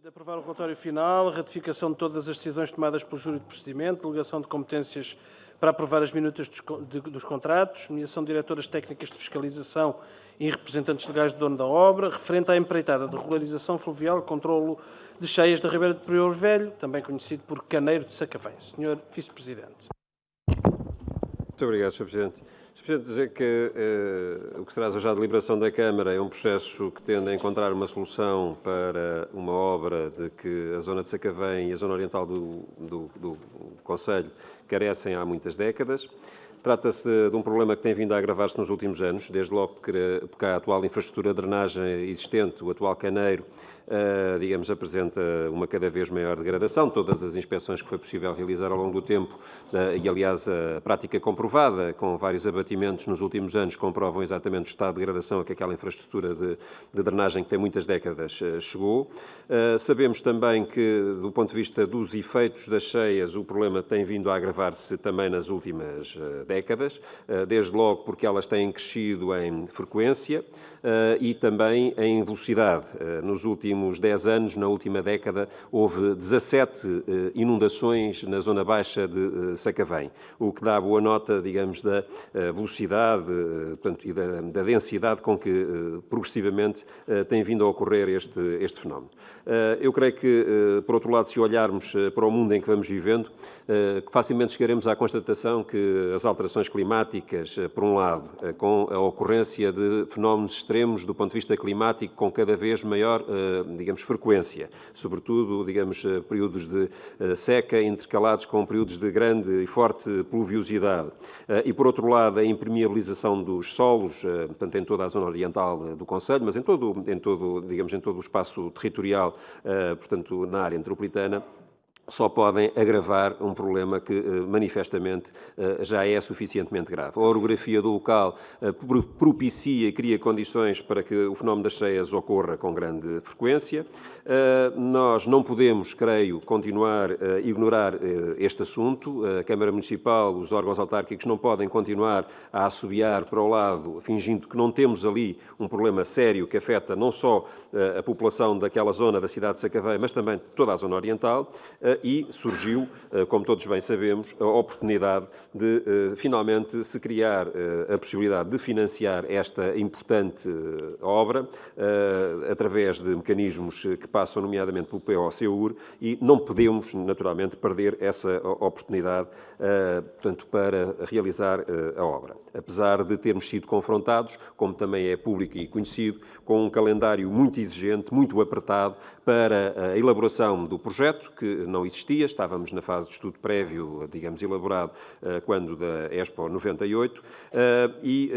De aprovar o relatório final, ratificação de todas as decisões tomadas pelo júri de procedimento, delegação de competências para aprovar as minutas dos contratos, nomeação de diretoras técnicas de fiscalização e representantes legais do dono da obra, referente à empreitada de regularização fluvial e controlo de cheias da Ribeira de Prior Velho, também conhecido por Caneiro de Sacavém. Senhor Vice-Presidente. Muito obrigado, Sr. Presidente. Sr. Presidente, dizer que o que se traz hoje à deliberação da Câmara é um processo que tende a encontrar uma solução para uma obra de que a zona de Sacavém e a zona oriental do Concelho carecem há muitas décadas. Trata-se de um problema que tem vindo a agravar-se nos últimos anos, desde logo porque a atual infraestrutura de drenagem existente, o atual caneiro, digamos, apresenta uma cada vez maior degradação. Todas as inspeções que foi possível realizar ao longo do tempo e, aliás, a prática comprovada com vários abatimentos nos últimos anos comprovam exatamente o estado de degradação a que aquela infraestrutura de drenagem que tem muitas décadas chegou. Sabemos também que, do ponto de vista dos efeitos das cheias, o problema tem vindo a agravar-se também nas últimas décadas, desde logo porque elas têm crescido em frequência e também em velocidade. Nos últimos 10 anos, na última década, houve 17 inundações na zona baixa de Sacavém, o que dá boa nota, digamos, da velocidade portanto, e da densidade com que progressivamente tem vindo a ocorrer este fenómeno. Eu creio que, por outro lado, se olharmos para o mundo em que vamos vivendo, facilmente chegaremos à constatação que as alterações climáticas, por um lado, com a ocorrência de fenómenos extremos do ponto de vista climático com cada vez maior, digamos, frequência, sobretudo, digamos, períodos de seca intercalados com períodos de grande e forte pluviosidade. E, por outro lado, a impermeabilização dos solos, portanto, em toda a zona oriental do Concelho, mas em todo, digamos, em todo o espaço territorial, portanto, na área metropolitana, só podem agravar um problema que, manifestamente, já é suficientemente grave. A orografia do local propicia e cria condições para que o fenómeno das cheias ocorra com grande frequência. Nós não podemos, creio, continuar a ignorar este assunto. A Câmara Municipal, os órgãos autárquicos não podem continuar a assobiar para o lado, fingindo que não temos ali um problema sério que afeta não só a população daquela zona da cidade de Sacavém, mas também toda a zona oriental. E surgiu, como todos bem sabemos, a oportunidade de finalmente se criar a possibilidade de financiar esta importante obra através de mecanismos que passam nomeadamente pelo PO-SEUR e não podemos, naturalmente, perder essa oportunidade, portanto, para realizar a obra. Apesar de termos sido confrontados, como também é público e conhecido, com um calendário muito exigente, muito apertado para a elaboração do projeto, que não existia, estávamos na fase de estudo prévio, digamos, elaborado quando da Expo 98, e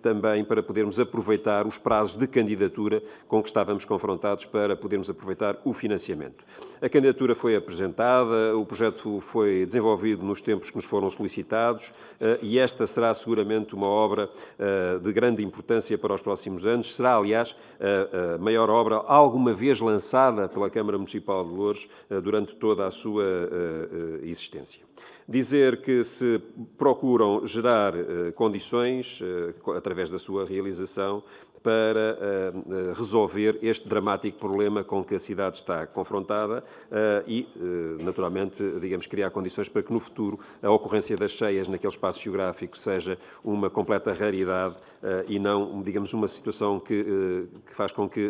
também para podermos aproveitar os prazos de candidatura com que estávamos confrontados para podermos aproveitar o financiamento. A candidatura foi apresentada, o projeto foi desenvolvido nos tempos que nos foram solicitados e esta será seguramente uma obra de grande importância para os próximos anos. Será, aliás, a maior obra alguma vez lançada pela Câmara Municipal de Loures durante toda a sua existência. Dizer que se procuram gerar condições, através da sua realização, para resolver este dramático problema com que a cidade está confrontada e, naturalmente, digamos, criar condições para que no futuro a ocorrência das cheias naquele espaço geográfico seja uma completa raridade e não, digamos, uma situação que faz com que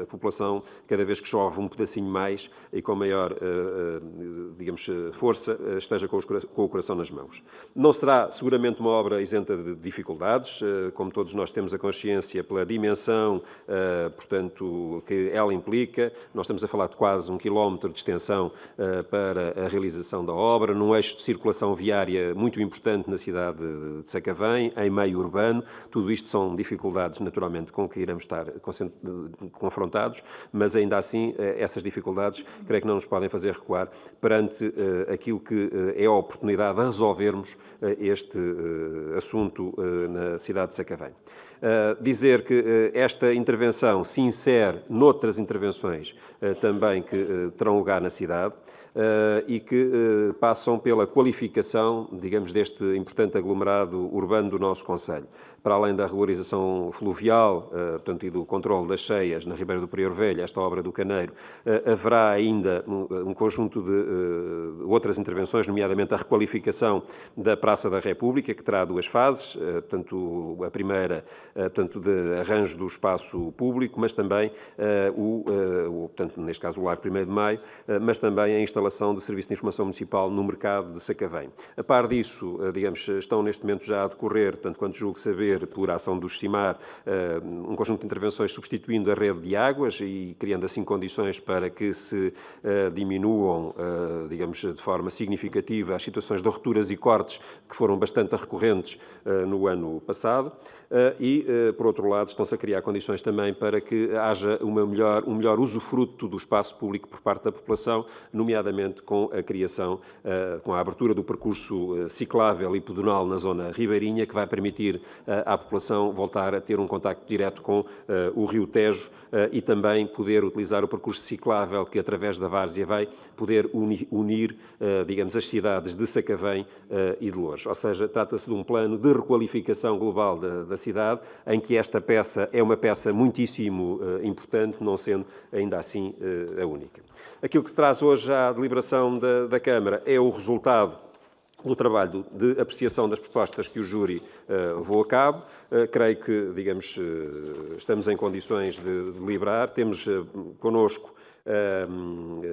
a população, cada vez que chove um pedacinho mais e com maior, digamos, força, esteja com o coração nas mãos. Não será seguramente uma obra isenta de dificuldades, como todos nós temos a consciência pela dimensão, portanto, que ela implica. Nós estamos a falar de quase 1 quilómetro de extensão para a realização da obra, num eixo de circulação viária muito importante na cidade de Sacavém, em meio urbano. Tudo isto são dificuldades, naturalmente, com que iremos estar confrontados, mas ainda assim, essas dificuldades, creio que não nos podem fazer recuar perante aquilo que é a oportunidade de resolvermos este assunto na cidade de Sacavém. Dizer que esta intervenção se insere noutras intervenções também que terão lugar na cidade e que passam pela qualificação, digamos, deste importante aglomerado urbano do nosso concelho. Para além da regularização fluvial, portanto, e do controle das cheias na Ribeira do Prior Velho, esta obra do Caneiro, haverá ainda um conjunto de outras intervenções, nomeadamente a requalificação da Praça da República, que terá duas fases, portanto, a primeira, portanto, de arranjo do espaço público, mas também, portanto, neste caso o Largo 1º de Maio, mas também a instalação de serviço de informação municipal no mercado de Sacavém. A par disso, digamos, estão neste momento já a decorrer, tanto quanto julgo saber, por ação do CIMAR, um conjunto de intervenções substituindo a rede de águas e criando assim condições para que se diminuam, digamos, de forma significativa as situações de rupturas e cortes que foram bastante recorrentes no ano passado. E, por outro lado, estão-se a criar condições também para que haja um melhor usufruto do espaço público por parte da população, nomeadamente com a criação, com a abertura do percurso ciclável e pedonal na zona ribeirinha, que vai permitir à população voltar a ter um contacto direto com o Rio Tejo e também poder utilizar o percurso ciclável que, através da várzea, vai poder unir, digamos, as cidades de Sacavém e de Loures. Ou seja, trata-se de um plano de requalificação global da cidade, em que esta peça é uma peça muitíssimo importante, não sendo ainda assim a única. Aquilo que se traz hoje à deliberação da Câmara é o resultado do trabalho de apreciação das propostas que o júri levou a cabo. Creio que, digamos, estamos em condições de deliberar. Temos connosco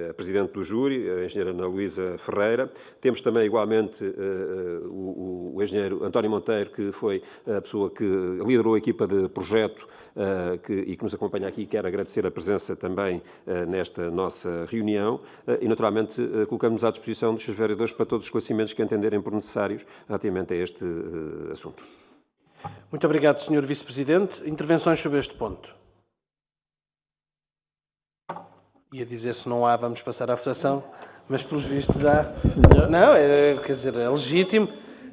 a Presidente do Júri, a Engenheira Ana Luísa Ferreira. Temos também, igualmente, o Engenheiro António Monteiro, que foi a pessoa que liderou a equipa de projeto e que nos acompanha aqui. Quero agradecer a presença também nesta nossa reunião e, naturalmente, colocamos à disposição dos seus vereadores para todos os esclarecimentos que entenderem por necessários relativamente a este assunto. Muito obrigado, Sr. Vice-Presidente. Intervenções sobre este ponto? Ia dizer, se não há, vamos passar à votação, mas pelos vistos há. Senhor. Não, quer dizer, é legítimo.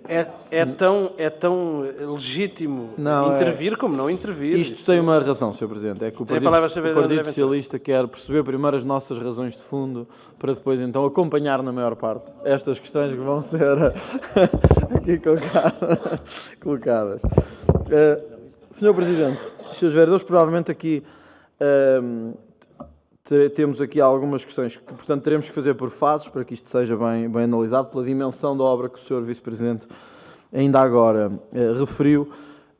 É tão legítimo Não, intervir como não intervir. Isto tem uma razão, Sr. Presidente. É que o Partido Socialista quer perceber primeiro as nossas razões de fundo para depois, então, acompanhar na maior parte estas questões que vão ser aqui colocadas. Sr. Presidente, Srs. Vereadores, provavelmente aqui temos aqui algumas questões que, portanto, teremos que fazer por fases para que isto seja bem analisado pela dimensão da obra que o Sr. Vice-Presidente ainda agora referiu.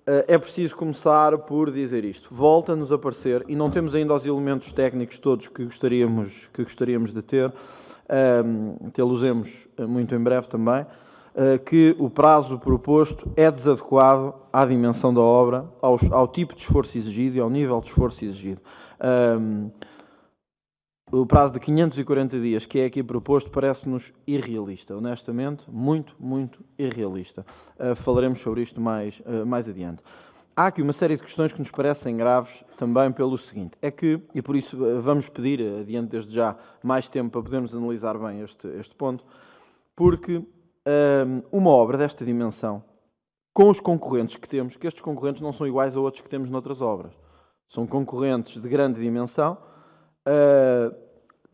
É preciso começar por dizer isto. Volta-nos a parecer, e não temos ainda os elementos técnicos todos que gostaríamos de ter, tê-los-emos muito em breve também, que o prazo proposto é desadequado à dimensão da obra, ao tipo de esforço exigido e ao nível de esforço exigido. O prazo de 540 dias que é aqui proposto parece-nos irrealista, honestamente, muito irrealista. Falaremos sobre isto mais adiante. Há aqui uma série de questões que nos parecem graves também pelo seguinte, é que, e por isso vamos pedir, adiante desde já, mais tempo para podermos analisar bem este ponto, porque uma obra desta dimensão, com os concorrentes que temos, que estes concorrentes não são iguais a outros que temos noutras obras, são concorrentes de grande dimensão,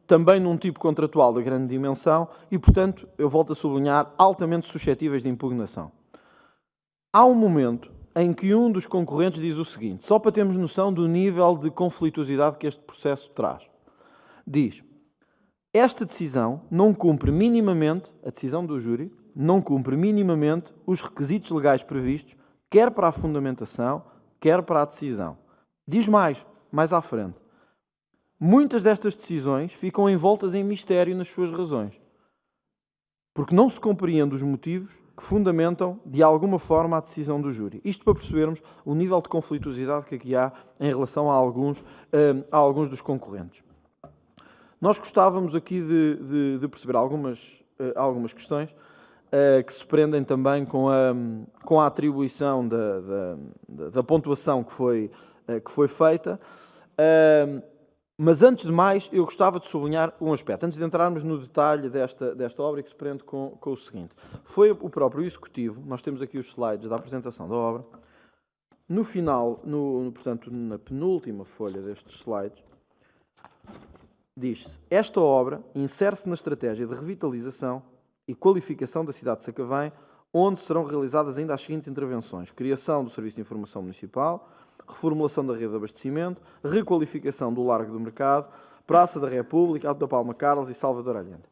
também num tipo contratual de grande dimensão e, portanto, eu volto a sublinhar, altamente suscetíveis de impugnação. Há um momento em que um dos concorrentes diz o seguinte, só para termos noção do nível de conflituosidade que este processo traz. Diz, esta decisão não cumpre minimamente, a decisão do júri, não cumpre minimamente os requisitos legais previstos, quer para a fundamentação, quer para a decisão. Diz mais à frente. Muitas destas decisões ficam envoltas em mistério nas suas razões, porque não se compreende os motivos que fundamentam, de alguma forma, a decisão do júri. Isto para percebermos o nível de conflituosidade que aqui há em relação a alguns dos concorrentes. Nós gostávamos aqui de perceber algumas questões que se prendem também com a atribuição da pontuação que foi feita. Mas, antes de mais, eu gostava de sublinhar um aspecto. Antes de entrarmos no detalhe desta obra, que se prende com o seguinte. Foi o próprio Executivo, nós temos aqui os slides da apresentação da obra, no final, portanto, na penúltima folha destes slides, diz-se: esta obra insere-se na estratégia de revitalização e qualificação da cidade de Sacavém, onde serão realizadas ainda as seguintes intervenções: criação do Serviço de Informação Municipal, reformulação da rede de abastecimento, requalificação do Largo do Mercado, Praça da República, Alto da Palma Carlos e Salvador Allende.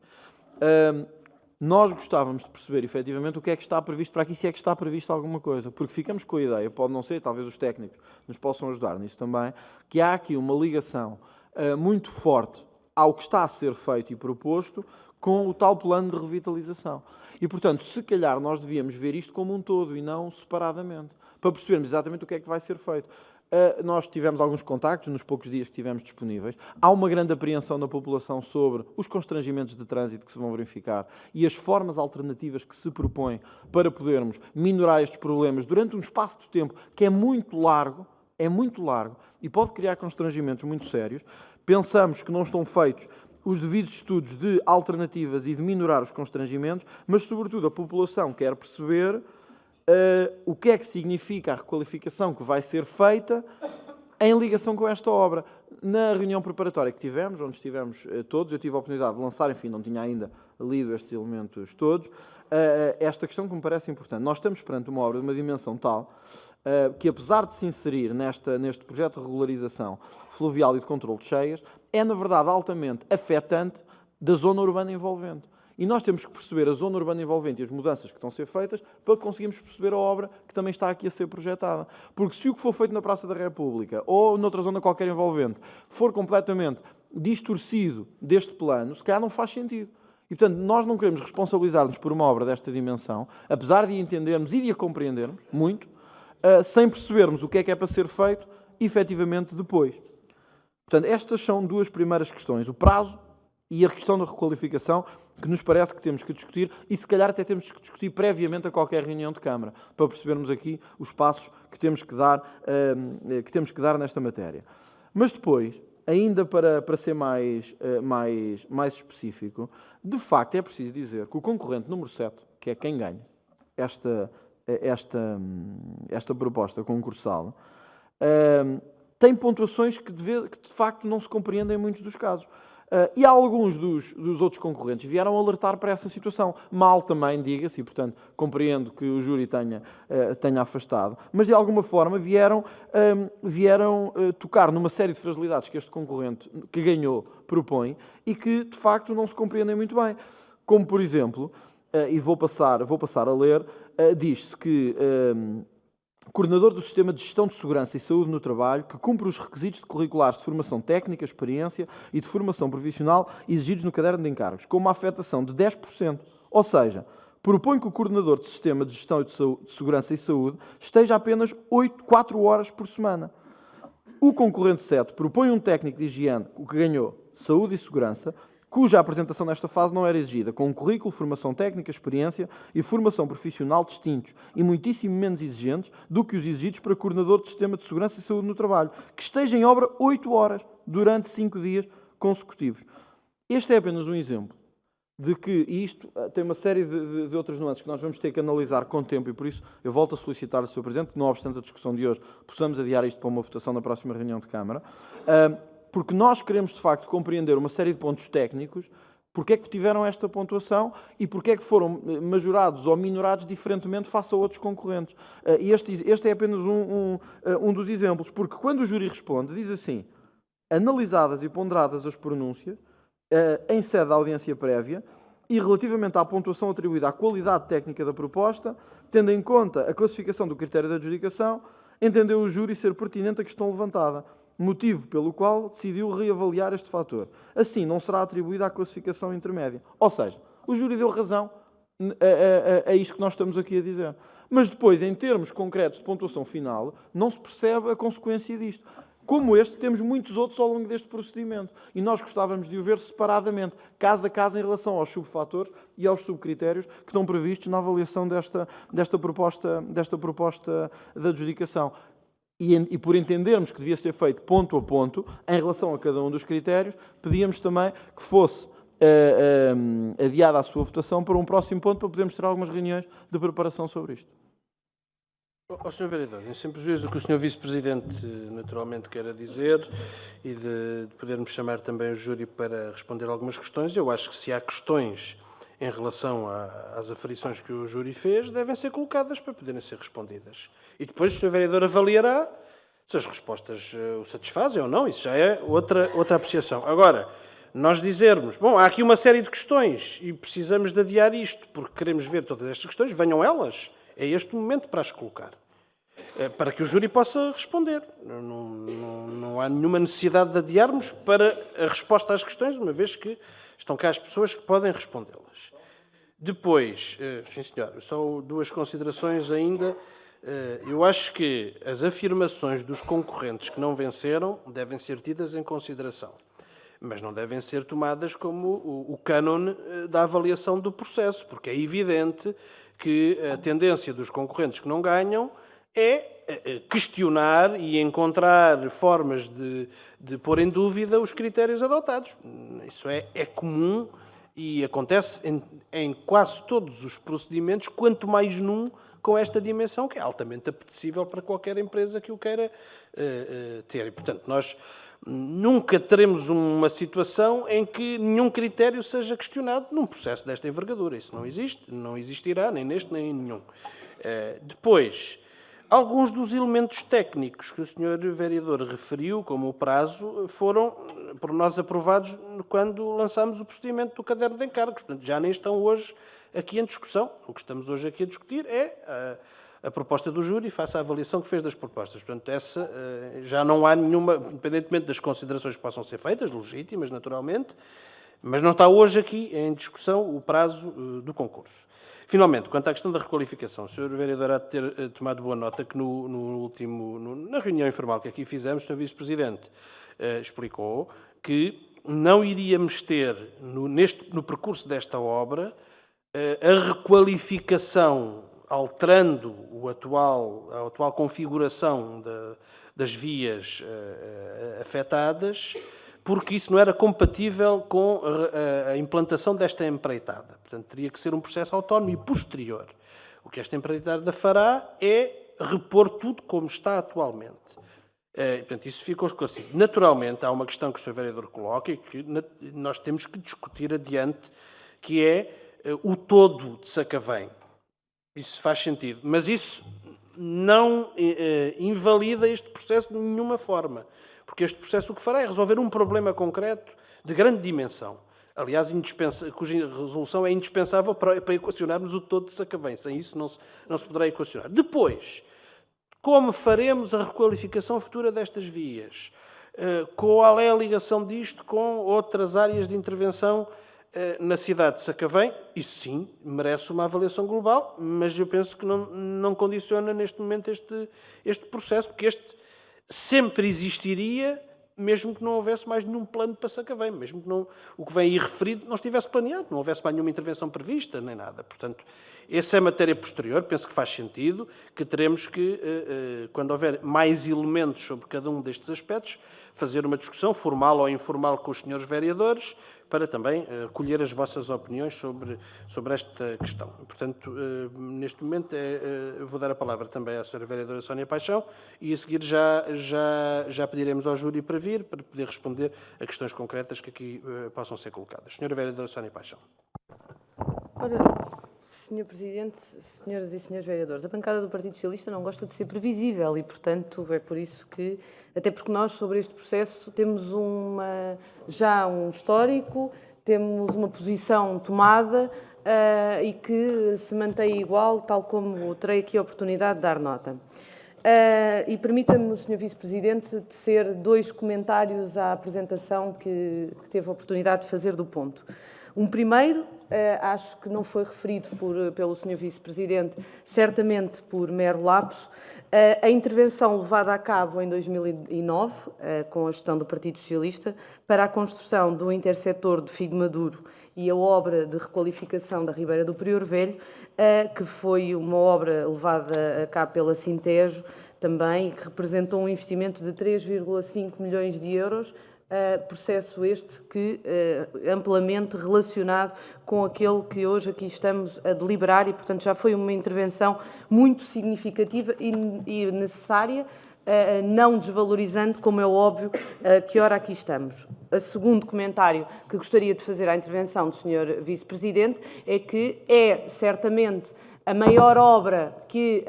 Nós gostávamos de perceber, efetivamente, o que é que está previsto para aqui, se é que está previsto alguma coisa, porque ficamos com a ideia, pode não ser, talvez os técnicos nos possam ajudar nisso também, que há aqui uma ligação muito forte ao que está a ser feito e proposto com o tal plano de revitalização. E, portanto, se calhar nós devíamos ver isto como um todo e não separadamente, para percebermos exatamente o que é que vai ser feito. Nós tivemos alguns contactos nos poucos dias que tivemos disponíveis. Há uma grande apreensão da população sobre os constrangimentos de trânsito que se vão verificar e as formas alternativas que se propõem para podermos minorar estes problemas durante um espaço de tempo que é muito largo e pode criar constrangimentos muito sérios. Pensamos que não estão feitos os devidos estudos de alternativas e de minorar os constrangimentos, mas, sobretudo, a população quer perceber o que é que significa a requalificação que vai ser feita em ligação com esta obra. Na reunião preparatória que tivemos, onde estivemos todos, eu tive a oportunidade de lançar, enfim, não tinha ainda lido estes elementos todos, esta questão que me parece importante. Nós estamos perante uma obra de uma dimensão tal que, apesar de se inserir neste projeto de regularização fluvial e de controle de cheias, é, na verdade, altamente afetante da zona urbana envolvente. E nós temos que perceber a zona urbana envolvente e as mudanças que estão a ser feitas para conseguirmos perceber a obra que também está aqui a ser projetada. Porque se o que for feito na Praça da República ou noutra zona qualquer envolvente for completamente distorcido deste plano, se calhar não faz sentido. E, portanto, nós não queremos responsabilizar-nos por uma obra desta dimensão, apesar de entendermos e de a compreendermos muito, sem percebermos o que é para ser feito, efetivamente, depois. Portanto, estas são duas primeiras questões. O prazo e a questão da requalificação, que nos parece que temos que discutir e, se calhar, até temos que discutir previamente a qualquer reunião de Câmara, para percebermos aqui os passos que temos que dar nesta matéria. Mas depois, ainda para ser mais específico, de facto é preciso dizer que o concorrente número 7, que é quem ganha esta proposta concursal, tem pontuações que de facto não se compreendem em muitos dos casos. E alguns dos outros concorrentes vieram alertar para essa situação. Mal também, diga-se, e portanto compreendo que o júri tenha afastado, mas de alguma forma vieram tocar numa série de fragilidades que este concorrente que ganhou propõe e que de facto não se compreendem muito bem. Como, por exemplo, e vou passar a ler, diz-se que coordenador do Sistema de Gestão de Segurança e Saúde no Trabalho, que cumpre os requisitos curriculares de formação técnica, experiência e de formação profissional exigidos no caderno de encargos, com uma afetação de 10%. Ou seja, propõe que o coordenador do Sistema de Gestão de Segurança e Saúde esteja apenas 4 horas por semana. O concorrente 7 propõe um técnico de higiene, o que ganhou Saúde e Segurança, cuja apresentação nesta fase não era exigida, com um currículo, formação técnica, experiência e formação profissional distintos e muitíssimo menos exigentes do que os exigidos para coordenador de Sistema de Segurança e Saúde no Trabalho, que esteja em obra 8 horas durante 5 dias consecutivos. Este é apenas um exemplo de que, e isto tem uma série de outras nuances que nós vamos ter que analisar com tempo, e por isso eu volto a solicitar ao Sr. Presidente que, não obstante a discussão de hoje, possamos adiar isto para uma votação na próxima reunião de Câmara, porque nós queremos, de facto, compreender uma série de pontos técnicos, porque é que tiveram esta pontuação e porque é que foram majorados ou minorados diferentemente face a outros concorrentes. E este é apenas um dos exemplos, porque quando o júri responde, diz assim: analisadas e ponderadas as pronúncias, em sede da audiência prévia, e relativamente à pontuação atribuída à qualidade técnica da proposta, tendo em conta a classificação do critério de adjudicação, entendeu o júri ser pertinente a questão levantada, motivo pelo qual decidiu reavaliar este fator. Assim, não será atribuída à classificação intermédia. Ou seja, o júri deu razão a isto que nós estamos aqui a dizer. Mas depois, em termos concretos de pontuação final, não se percebe a consequência disto. Como este, temos muitos outros ao longo deste procedimento. E nós gostávamos de o ver separadamente, caso a caso, em relação aos subfatores e aos subcritérios que estão previstos na avaliação desta proposta de adjudicação. E por entendermos que devia ser feito ponto a ponto, em relação a cada um dos critérios, pedíamos também que fosse adiada a sua votação para um próximo ponto, para podermos ter algumas reuniões de preparação sobre isto. Ó Sr. Vereador, sem prejuízo do que o Sr. Vice-Presidente naturalmente queira dizer e de podermos chamar também o júri para responder algumas questões, eu acho que se há questões em relação às aferições que o júri fez, devem ser colocadas para poderem ser respondidas. E depois o Sr. Vereador avaliará se as respostas o satisfazem ou não, isso já é outra apreciação. Agora, nós dizermos, bom, há aqui uma série de questões e precisamos de adiar isto porque queremos ver todas estas questões, venham elas. É este o momento para as colocar, para que o júri possa responder. Não há nenhuma necessidade de adiarmos para a resposta às questões, uma vez que estão cá as pessoas que podem respondê-las. Depois, sim senhor, só duas considerações ainda. Eu acho que as afirmações dos concorrentes que não venceram devem ser tidas em consideração, mas não devem ser tomadas como o cânone da avaliação do processo, porque é evidente que a tendência dos concorrentes que não ganham é questionar e encontrar formas de pôr em dúvida os critérios adotados. Isso é comum e acontece em quase todos os procedimentos, quanto mais num com esta dimensão, que é altamente apetecível para qualquer empresa que o queira ter. E, portanto, nós nunca teremos uma situação em que nenhum critério seja questionado num processo desta envergadura. Isso não existe, não existirá, nem neste, nem em nenhum. Depois, alguns dos elementos técnicos que o Sr. Vereador referiu, como o prazo, foram por nós aprovados quando lançámos o procedimento do caderno de encargos. Portanto, já nem estão hoje aqui em discussão. O que estamos hoje aqui a discutir é a proposta do júri face à avaliação que fez das propostas. Portanto, essa já não há nenhuma, independentemente das considerações que possam ser feitas, legítimas, naturalmente, mas não está hoje aqui em discussão o prazo do concurso. Finalmente, quanto à questão da requalificação, o Sr. Vereador há de ter tomado boa nota que na reunião informal que aqui fizemos, o Sr. Vice-Presidente explicou que não iríamos ter, no percurso desta obra, a requalificação, alterando a atual configuração das vias afetadas, porque isso não era compatível com a implantação desta empreitada. Portanto, teria que ser um processo autónomo e posterior. O que esta empreitada fará é repor tudo como está atualmente. Portanto, isso ficou esclarecido. Naturalmente, há uma questão que o Sr. Vereador coloca e que nós temos que discutir adiante, que é o todo de Sacavém. Isso faz sentido. Mas isso não invalida este processo de nenhuma forma. Porque este processo o que fará é resolver um problema concreto de grande dimensão. Aliás, cuja resolução é indispensável para equacionarmos o todo de Sacavém. Sem isso não se poderá equacionar. Depois, como faremos a requalificação futura destas vias? Qual é a ligação disto com outras áreas de intervenção na cidade de Sacavém? Isso sim, merece uma avaliação global, mas eu penso que não condiciona neste momento este processo, porque este sempre existiria, mesmo que não houvesse mais nenhum plano para Sacavém, mesmo que o que vem aí referido não estivesse planeado, não houvesse mais nenhuma intervenção prevista, nem nada. Portanto, essa é matéria posterior, penso que faz sentido, que teremos que, quando houver mais elementos sobre cada um destes aspectos, fazer uma discussão formal ou informal com os senhores vereadores, para também colher as vossas opiniões sobre esta questão. Portanto, neste momento, vou dar a palavra também à Sra. Vereadora Sónia Paixão e, a seguir, já pediremos ao júri para vir, para poder responder a questões concretas que aqui possam ser colocadas. Sra. Vereadora Sónia Paixão. Ora, Sr. Presidente, senhoras e senhores vereadores, a bancada do Partido Socialista não gosta de ser previsível e, portanto, é por isso que, até porque nós, sobre este processo, temos já um histórico, temos uma posição tomada e que se mantém igual, tal como terei aqui a oportunidade de dar nota. E permita-me, Sr. Vice-Presidente, tecer dois comentários à apresentação que teve a oportunidade de fazer do ponto. Um primeiro, acho que não foi referido pelo Sr. Vice-Presidente, certamente por mero lapso, a intervenção levada a cabo em 2009, com a gestão do Partido Socialista, para a construção do intersetor de Figo Maduro e a obra de requalificação da Ribeira do Prior Velho, que foi uma obra levada a cabo pela Sintejo também, que representou um investimento de 3,5 milhões de euros, processo este que amplamente relacionado com aquele que hoje aqui estamos a deliberar e, portanto, já foi uma intervenção muito significativa e necessária, não desvalorizando, como é óbvio, que ora aqui estamos. O segundo comentário que gostaria de fazer à intervenção do Sr. Vice-Presidente é que é certamente a maior obra que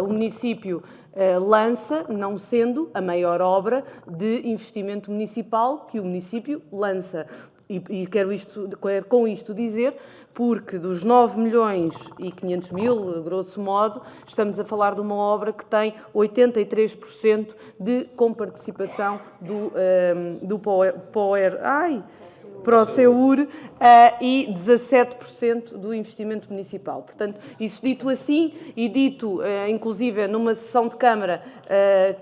o município lança, não sendo a maior obra de investimento municipal que o município lança. E quero com isto dizer, porque dos 9 milhões e 500 mil, grosso modo, estamos a falar de uma obra que tem 83% de comparticipação do ProSeur e 17% do investimento municipal. Portanto, isso dito assim e dito, inclusive, numa sessão de Câmara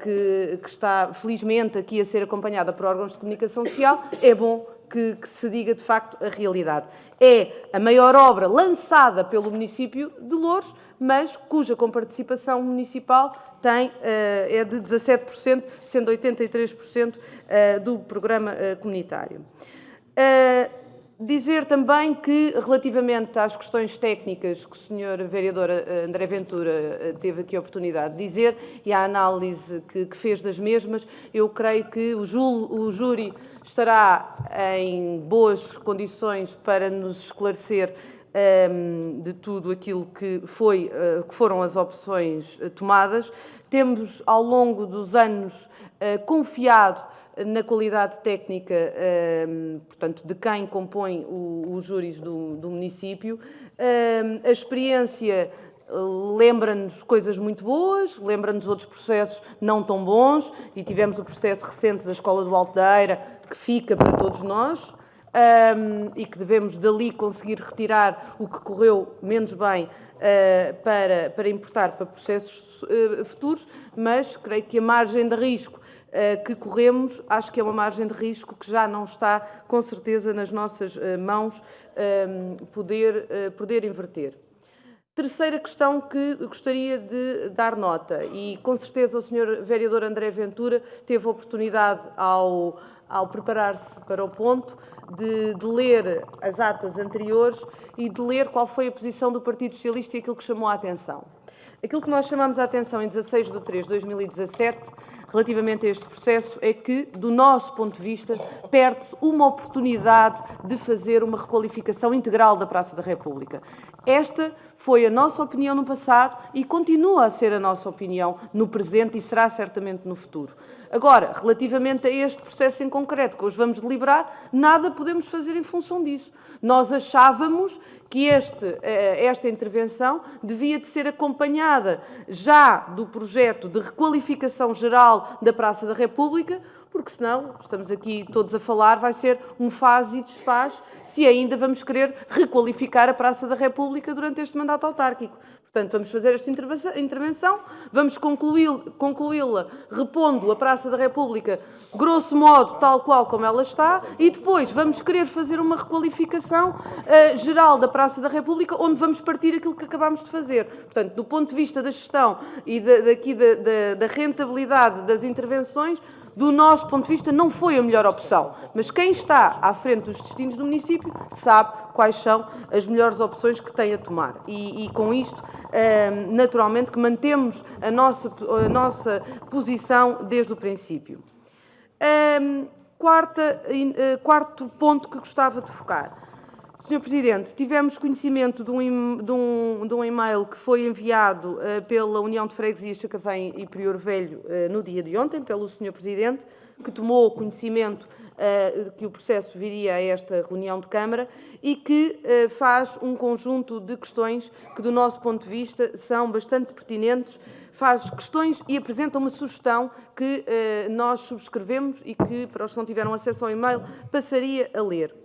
que está, felizmente, aqui a ser acompanhada por órgãos de comunicação social, é bom que se diga, de facto, a realidade. É a maior obra lançada pelo município de Louros, mas cuja comparticipação municipal é de 17%, sendo 83% do programa comunitário. Dizer também que, relativamente às questões técnicas que o Sr. Vereador André Ventura teve aqui a oportunidade de dizer e a análise que fez das mesmas, eu creio que o júri estará em boas condições para nos esclarecer de tudo aquilo que foram as opções tomadas. Temos, ao longo dos anos, confiado na qualidade técnica, portanto, de quem compõe os júris do município. A experiência lembra-nos coisas muito boas, lembra-nos outros processos não tão bons, e tivemos o processo recente da Escola do Alto da Eira, que fica para todos nós, e que devemos dali conseguir retirar o que correu menos bem para importar para processos futuros, mas creio que a margem de risco que corremos, acho que é uma margem de risco que já não está, com certeza, nas nossas mãos poder inverter. Terceira questão que gostaria de dar nota, e com certeza o Sr. Vereador André Ventura teve a oportunidade, ao preparar-se para o ponto, de ler as atas anteriores e de ler qual foi a posição do Partido Socialista e aquilo que chamou a atenção. Aquilo que nós chamamos a atenção em 16 de 3 de 2017, relativamente a este processo, é que, do nosso ponto de vista, perde-se uma oportunidade de fazer uma requalificação integral da Praça da República. Esta foi a nossa opinião no passado e continua a ser a nossa opinião no presente e será certamente no futuro. Agora, relativamente a este processo em concreto que hoje vamos deliberar, nada podemos fazer em função disso. Nós achávamos que esta intervenção devia de ser acompanhada já do projeto de requalificação geral da Praça da República, porque senão, estamos aqui todos a falar, vai ser um faz e desfaz se ainda vamos querer requalificar a Praça da República durante este mandato autárquico. Portanto, vamos fazer esta intervenção, vamos concluí-la repondo a Praça da República, grosso modo, tal qual como ela está, e depois vamos querer fazer uma requalificação geral da Praça da República, onde vamos partir aquilo que acabámos de fazer. Portanto, do ponto de vista da gestão e da rentabilidade das intervenções, do nosso ponto de vista, não foi a melhor opção. Mas quem está à frente dos destinos do município sabe quais são as melhores opções que tem a tomar. E com isto, naturalmente, que mantemos a nossa posição desde o princípio. Quarto ponto que gostava de focar. Sr. Presidente, tivemos conhecimento de um e-mail que foi enviado pela União de Freguesias Sacavém e Prior Velho no dia de ontem, pelo Sr. Presidente, que tomou conhecimento que o processo viria a esta reunião de Câmara e que faz um conjunto de questões que, do nosso ponto de vista, são bastante pertinentes, faz questões e apresenta uma sugestão que nós subscrevemos e que, para os que não tiveram acesso ao e-mail, passaria a ler.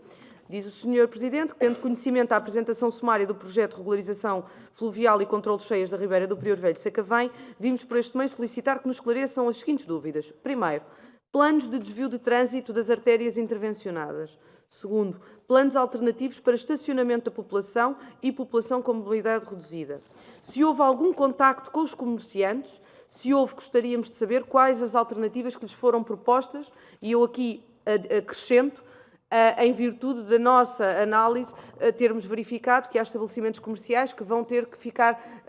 Diz o Sr. Presidente que, tendo conhecimento da apresentação sumária do projeto de regularização fluvial e controle de cheias da Ribeira do Prior Velho de Sacavém, vimos por este meio solicitar que nos esclareçam as seguintes dúvidas. Primeiro, planos de desvio de trânsito das artérias intervencionadas. Segundo, planos alternativos para estacionamento da população e população com mobilidade reduzida. Se houve algum contacto com os comerciantes, se houve, gostaríamos de saber quais as alternativas que lhes foram propostas, e eu aqui acrescento, em virtude da nossa análise, termos verificado que há estabelecimentos comerciais que vão ter que ficar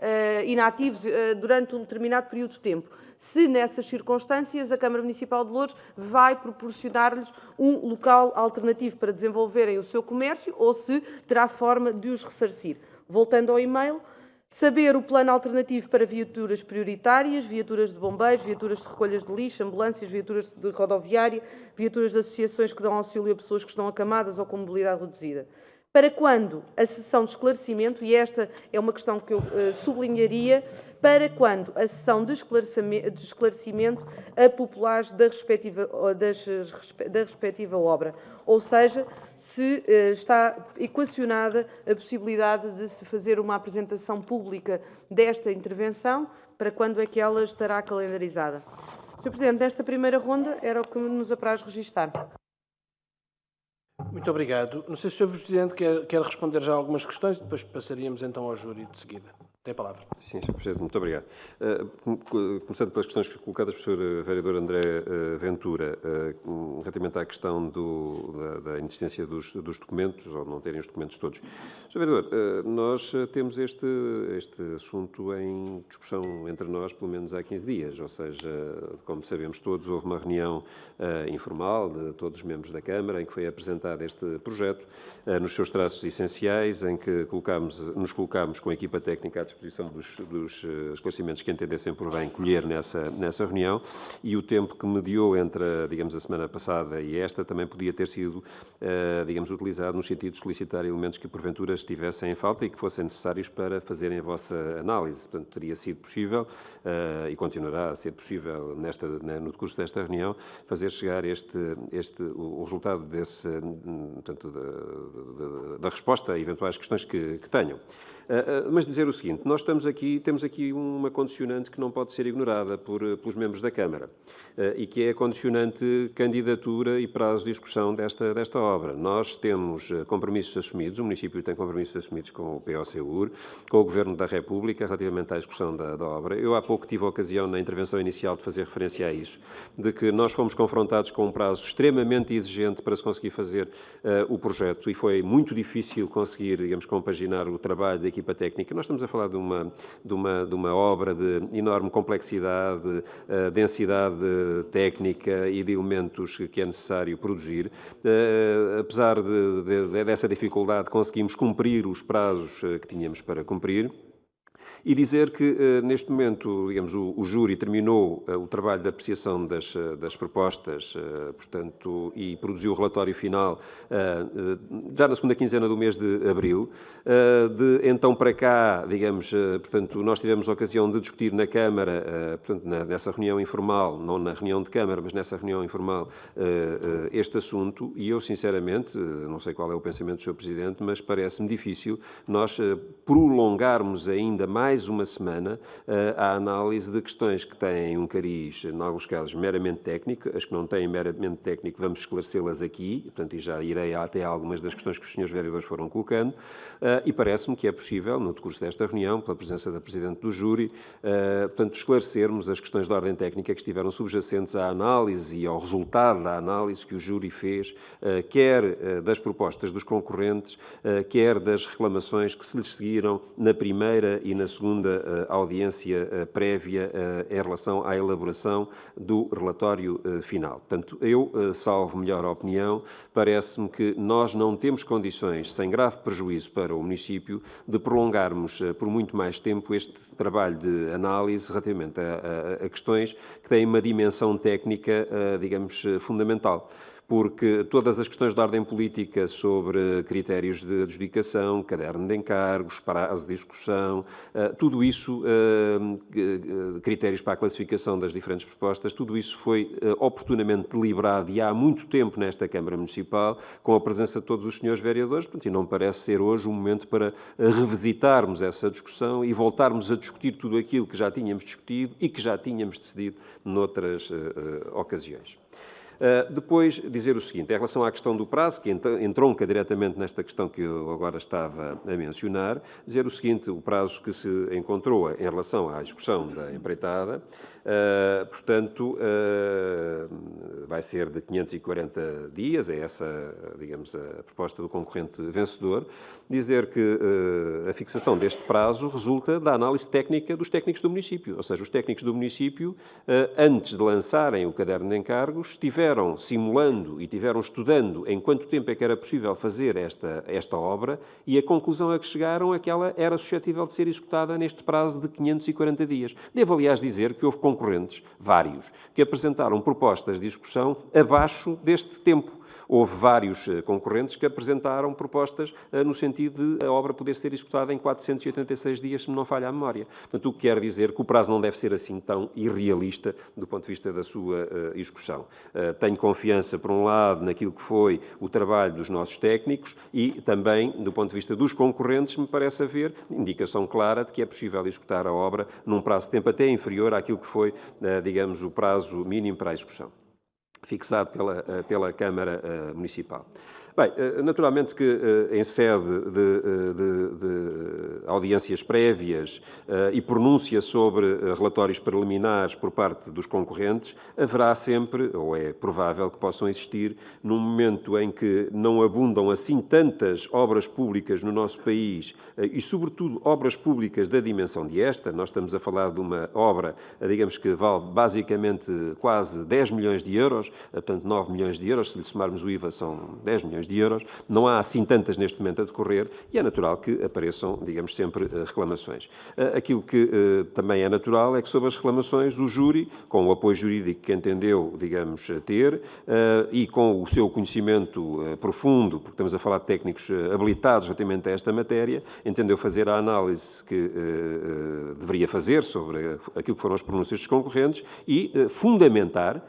inativos durante um determinado período de tempo. Se nessas circunstâncias a Câmara Municipal de Loures vai proporcionar-lhes um local alternativo para desenvolverem o seu comércio ou se terá forma de os ressarcir. Voltando ao e-mail, saber o plano alternativo para viaturas prioritárias, viaturas de bombeiros, viaturas de recolhas de lixo, ambulâncias, viaturas de rodoviária, viaturas de associações que dão auxílio a pessoas que estão acamadas ou com mobilidade reduzida. Para quando a sessão de esclarecimento, e esta é uma questão que eu sublinharia, para quando a sessão de esclarecimento a populares da respectiva obra, ou seja, se está equacionada a possibilidade de se fazer uma apresentação pública desta intervenção, para quando é que ela estará calendarizada. Sr. Presidente, nesta primeira ronda era o que nos apraz registar. Muito obrigado. Não sei se o Sr. Presidente quer responder já a algumas questões, depois passaríamos então ao júri de seguida. Tem a palavra. Sim, Sr. Presidente, muito obrigado. Começando pelas questões colocadas pelo Sr. Vereador André Ventura, relativamente à questão da inexistência dos documentos, ou não terem os documentos todos. Sr. Vereador, nós temos este assunto em discussão entre nós pelo menos há 15 dias, ou seja, como sabemos todos, houve uma reunião informal de todos os membros da Câmara em que foi apresentado este projeto, nos seus traços essenciais, em que nos colocámos com a equipa técnica à disposição dos esclarecimentos que entendessem por bem colher nessa reunião, e o tempo que mediou entre, digamos, a semana passada e esta também podia ter sido, digamos, utilizado no sentido de solicitar elementos que porventura estivessem em falta e que fossem necessários para fazerem a vossa análise. Portanto, teria sido possível, e continuará a ser possível no decurso desta reunião, fazer chegar o resultado portanto, da resposta a eventuais questões que tenham. Mas dizer o seguinte, nós temos aqui uma condicionante que não pode ser ignorada pelos membros da Câmara, e que é a condicionante candidatura e prazo de execução desta obra. Nós temos compromissos assumidos, o município tem compromissos assumidos com o POCUR, com o Governo da República, relativamente à execução da obra. Eu há pouco tive a ocasião, na intervenção inicial, de fazer referência a isso, de que nós fomos confrontados com um prazo extremamente exigente para se conseguir fazer o projeto, e foi muito difícil conseguir, digamos, compaginar o trabalho da equipa técnica. Nós estamos a falar de uma obra de enorme complexidade, densidade técnica e de elementos que é necessário produzir. Apesar dessa dificuldade, conseguimos cumprir os prazos que tínhamos para cumprir. E dizer que, neste momento, digamos, o júri terminou o trabalho de apreciação das propostas, portanto, e produziu o relatório final já na segunda quinzena do mês de abril. De então para cá, digamos, portanto, nós tivemos a ocasião de discutir na Câmara, portanto, nessa reunião informal, não na reunião de Câmara, mas nessa reunião informal, este assunto, e eu, sinceramente, não sei qual é o pensamento do Sr. Presidente, mas parece-me difícil nós prolongarmos ainda mais uma semana a análise de questões que têm um cariz, em alguns casos, meramente técnico. As que não têm meramente técnico, vamos esclarecê-las aqui, portanto, e já irei até algumas das questões que os senhores vereadores foram colocando, e parece-me que é possível, no decurso desta reunião, pela presença da Presidente do Júri, portanto, esclarecermos as questões de ordem técnica que estiveram subjacentes à análise e ao resultado da análise que o Júri fez, quer das propostas dos concorrentes, quer das reclamações que se lhes seguiram na primeira e na segunda audiência prévia em relação à elaboração do relatório final. Portanto, eu, salvo melhor opinião, parece-me que nós não temos condições, sem grave prejuízo para o município, de prolongarmos por muito mais tempo este trabalho de análise relativamente a questões que têm uma dimensão técnica, digamos, fundamental. Porque todas as questões de ordem política sobre critérios de adjudicação, caderno de encargos, prazo de execução, tudo isso, critérios para a classificação das diferentes propostas, tudo isso foi oportunamente deliberado e há muito tempo nesta Câmara Municipal, com a presença de todos os senhores vereadores, portanto, e não parece ser hoje o momento para revisitarmos essa discussão e voltarmos a discutir tudo aquilo que já tínhamos discutido e que já tínhamos decidido noutras ocasiões. Depois, dizer o seguinte, em relação à questão do prazo, que entronca diretamente nesta questão que eu agora estava a mencionar, dizer o seguinte, o prazo que se encontrou em relação à execução da empreitada, Portanto, vai ser de 540 dias, é essa, digamos, a proposta do concorrente vencedor. Dizer que a fixação deste prazo resulta da análise técnica dos técnicos do município, ou seja, os técnicos do município, antes de lançarem o caderno de encargos, estiveram simulando e estiveram estudando em quanto tempo é que era possível fazer esta obra e a conclusão a que chegaram é que ela era suscetível de ser executada neste prazo de 540 dias. Devo, aliás, dizer que houve concorrentes, vários, que apresentaram propostas de execução abaixo deste tempo. Houve vários concorrentes que apresentaram propostas no sentido de a obra poder ser executada em 486 dias, se me não falha a memória. Portanto, o que quer dizer que o prazo não deve ser assim tão irrealista do ponto de vista da sua execução. Tenho confiança, por um lado, naquilo que foi o trabalho dos nossos técnicos e também, do ponto de vista dos concorrentes, me parece haver indicação clara de que é possível executar a obra num prazo de tempo até inferior àquilo que foi, digamos, o prazo mínimo para a execução, fixado pela Câmara Municipal. Bem, naturalmente que em sede de audiências prévias e pronúncia sobre relatórios preliminares por parte dos concorrentes, haverá sempre, ou é provável que possam existir, num momento em que não abundam assim tantas obras públicas no nosso país e, sobretudo, obras públicas da dimensão de esta. Nós estamos a falar de uma obra, digamos que vale basicamente quase 10 milhões de euros, portanto 9 milhões de euros, se lhe somarmos o IVA são 10 milhões de euros, não há assim tantas neste momento a decorrer e é natural que apareçam, digamos, sempre reclamações. Aquilo que também é natural é que, sob as reclamações, o júri, com o apoio jurídico que entendeu, digamos, ter e com o seu conhecimento profundo, porque estamos a falar de técnicos habilitados relativamente a esta matéria, entendeu fazer a análise que deveria fazer sobre aquilo que foram as pronúncias dos concorrentes e fundamentar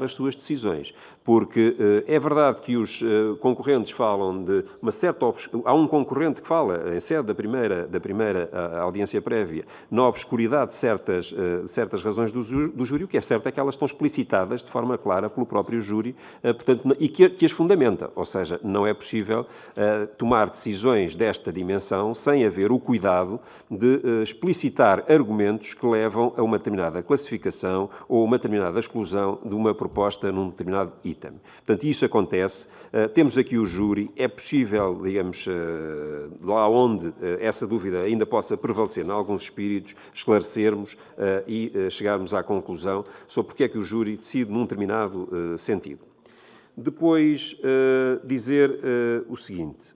as suas decisões. Porque é verdade que os concorrentes falam de uma certa... Há um concorrente que fala, em sede da primeira audiência prévia, na obscuridade de certas razões do júri. O que é certo é que elas estão explicitadas de forma clara pelo próprio júri, portanto, e que as fundamenta. Ou seja, não é possível tomar decisões desta dimensão sem haver o cuidado de explicitar argumentos que levam a uma determinada classificação ou uma determinada exclusão de uma proposta num determinado item. Portanto, isso acontece. Temos aqui o júri. É possível, digamos, lá onde essa dúvida ainda possa prevalecer em alguns espíritos, esclarecermos e chegarmos à conclusão sobre porque é que o júri decide num determinado sentido. Depois, dizer o seguinte...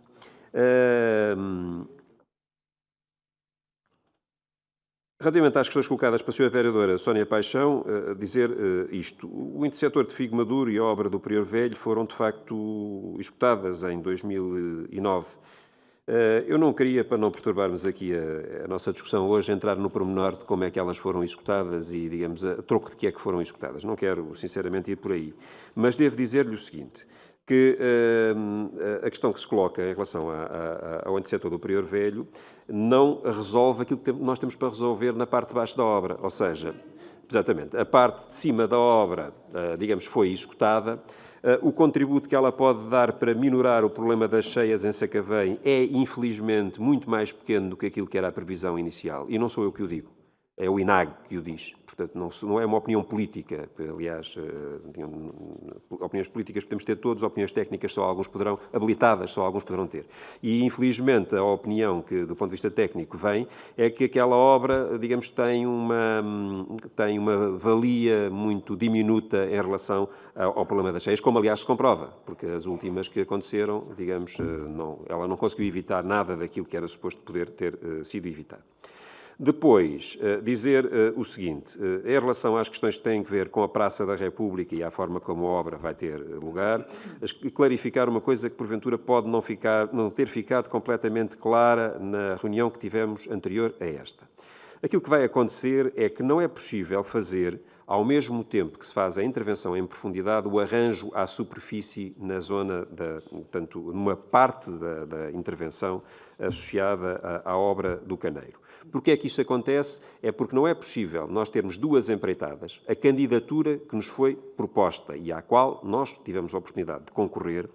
Relativamente às questões colocadas pela Sra. Vereadora Sónia Paixão, dizer isto. O intersetor de Figo Maduro e a obra do Prior Velho foram, de facto, executadas em 2009. Eu não queria, para não perturbarmos aqui a nossa discussão hoje, entrar no pormenor de como é que elas foram executadas e, digamos, a troco de que é que foram executadas. Não quero, sinceramente, ir por aí. Mas devo dizer-lhe o seguinte, que a questão que se coloca em relação ao intersetor do Prior Velho não resolve aquilo que nós temos para resolver na parte de baixo da obra. Ou seja, exatamente, a parte de cima da obra, digamos, foi executada. O contributo que ela pode dar para minorar o problema das cheias em Sacavém é, infelizmente, muito mais pequeno do que aquilo que era a previsão inicial. E não sou eu que o digo. É o INAG que o diz. Portanto, não é uma opinião política. Aliás, opiniões políticas podemos ter todos, opiniões técnicas habilitadas só alguns poderão ter. E, infelizmente, a opinião que, do ponto de vista técnico, vem é que aquela obra, digamos, tem uma valia muito diminuta em relação ao problema das cheias, como, aliás, se comprova, porque as últimas que aconteceram, digamos, ela não conseguiu evitar nada daquilo que era suposto poder ter sido evitado. Depois, dizer o seguinte, em relação às questões que têm a ver com a Praça da República e à forma como a obra vai ter lugar, clarificar uma coisa que, porventura, pode não ter ficado completamente clara na reunião que tivemos anterior a esta. Aquilo que vai acontecer é que não é possível fazer, ao mesmo tempo que se faz a intervenção em profundidade, o arranjo à superfície na zona, portanto, numa parte da intervenção associada à obra do Caneiro. Porquê é que isto acontece? É porque não é possível nós termos duas empreitadas. A candidatura que nos foi proposta e à qual nós tivemos a oportunidade de concorrer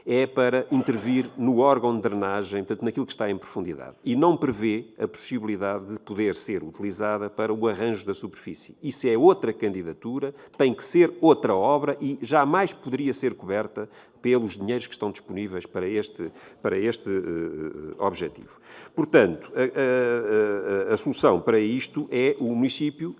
é para intervir no órgão de drenagem, portanto, naquilo que está em profundidade. E não prevê a possibilidade de poder ser utilizada para o arranjo da superfície. Isso é outra candidatura, tem que ser outra obra e jamais poderia ser coberta pelos dinheiros que estão disponíveis para este objetivo. Portanto, a solução para isto é o município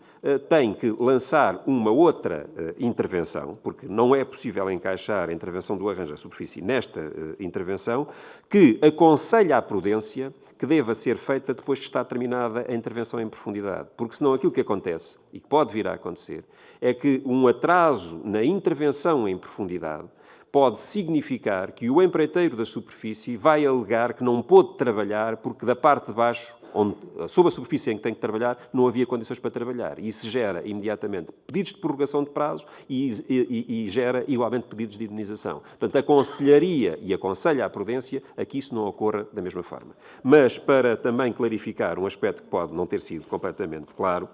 tem que lançar uma outra intervenção, porque não é possível encaixar a intervenção do arranjo da superfície nesta intervenção, que aconselha a prudência que deva ser feita depois que está terminada a intervenção em profundidade. Porque senão aquilo que acontece, e que pode vir a acontecer, é que um atraso na intervenção em profundidade pode significar que o empreiteiro da superfície vai alegar que não pôde trabalhar porque da parte de baixo, sob a superfície em que tem que trabalhar, não havia condições para trabalhar. E isso gera imediatamente pedidos de prorrogação de prazo e gera igualmente pedidos de indenização. Portanto, aconselharia e aconselha à prudência a que isso não ocorra da mesma forma. Mas, para também clarificar um aspecto que pode não ter sido completamente claro,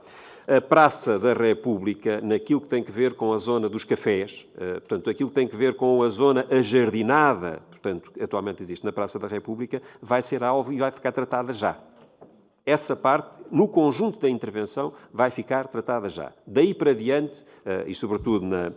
a Praça da República, naquilo que tem que ver com a zona dos cafés, portanto, aquilo que tem que ver com a zona ajardinada, portanto, atualmente existe na Praça da República, vai ser alvo e vai ficar tratada já. Essa parte, no conjunto da intervenção, vai ficar tratada já. Daí para diante, e sobretudo na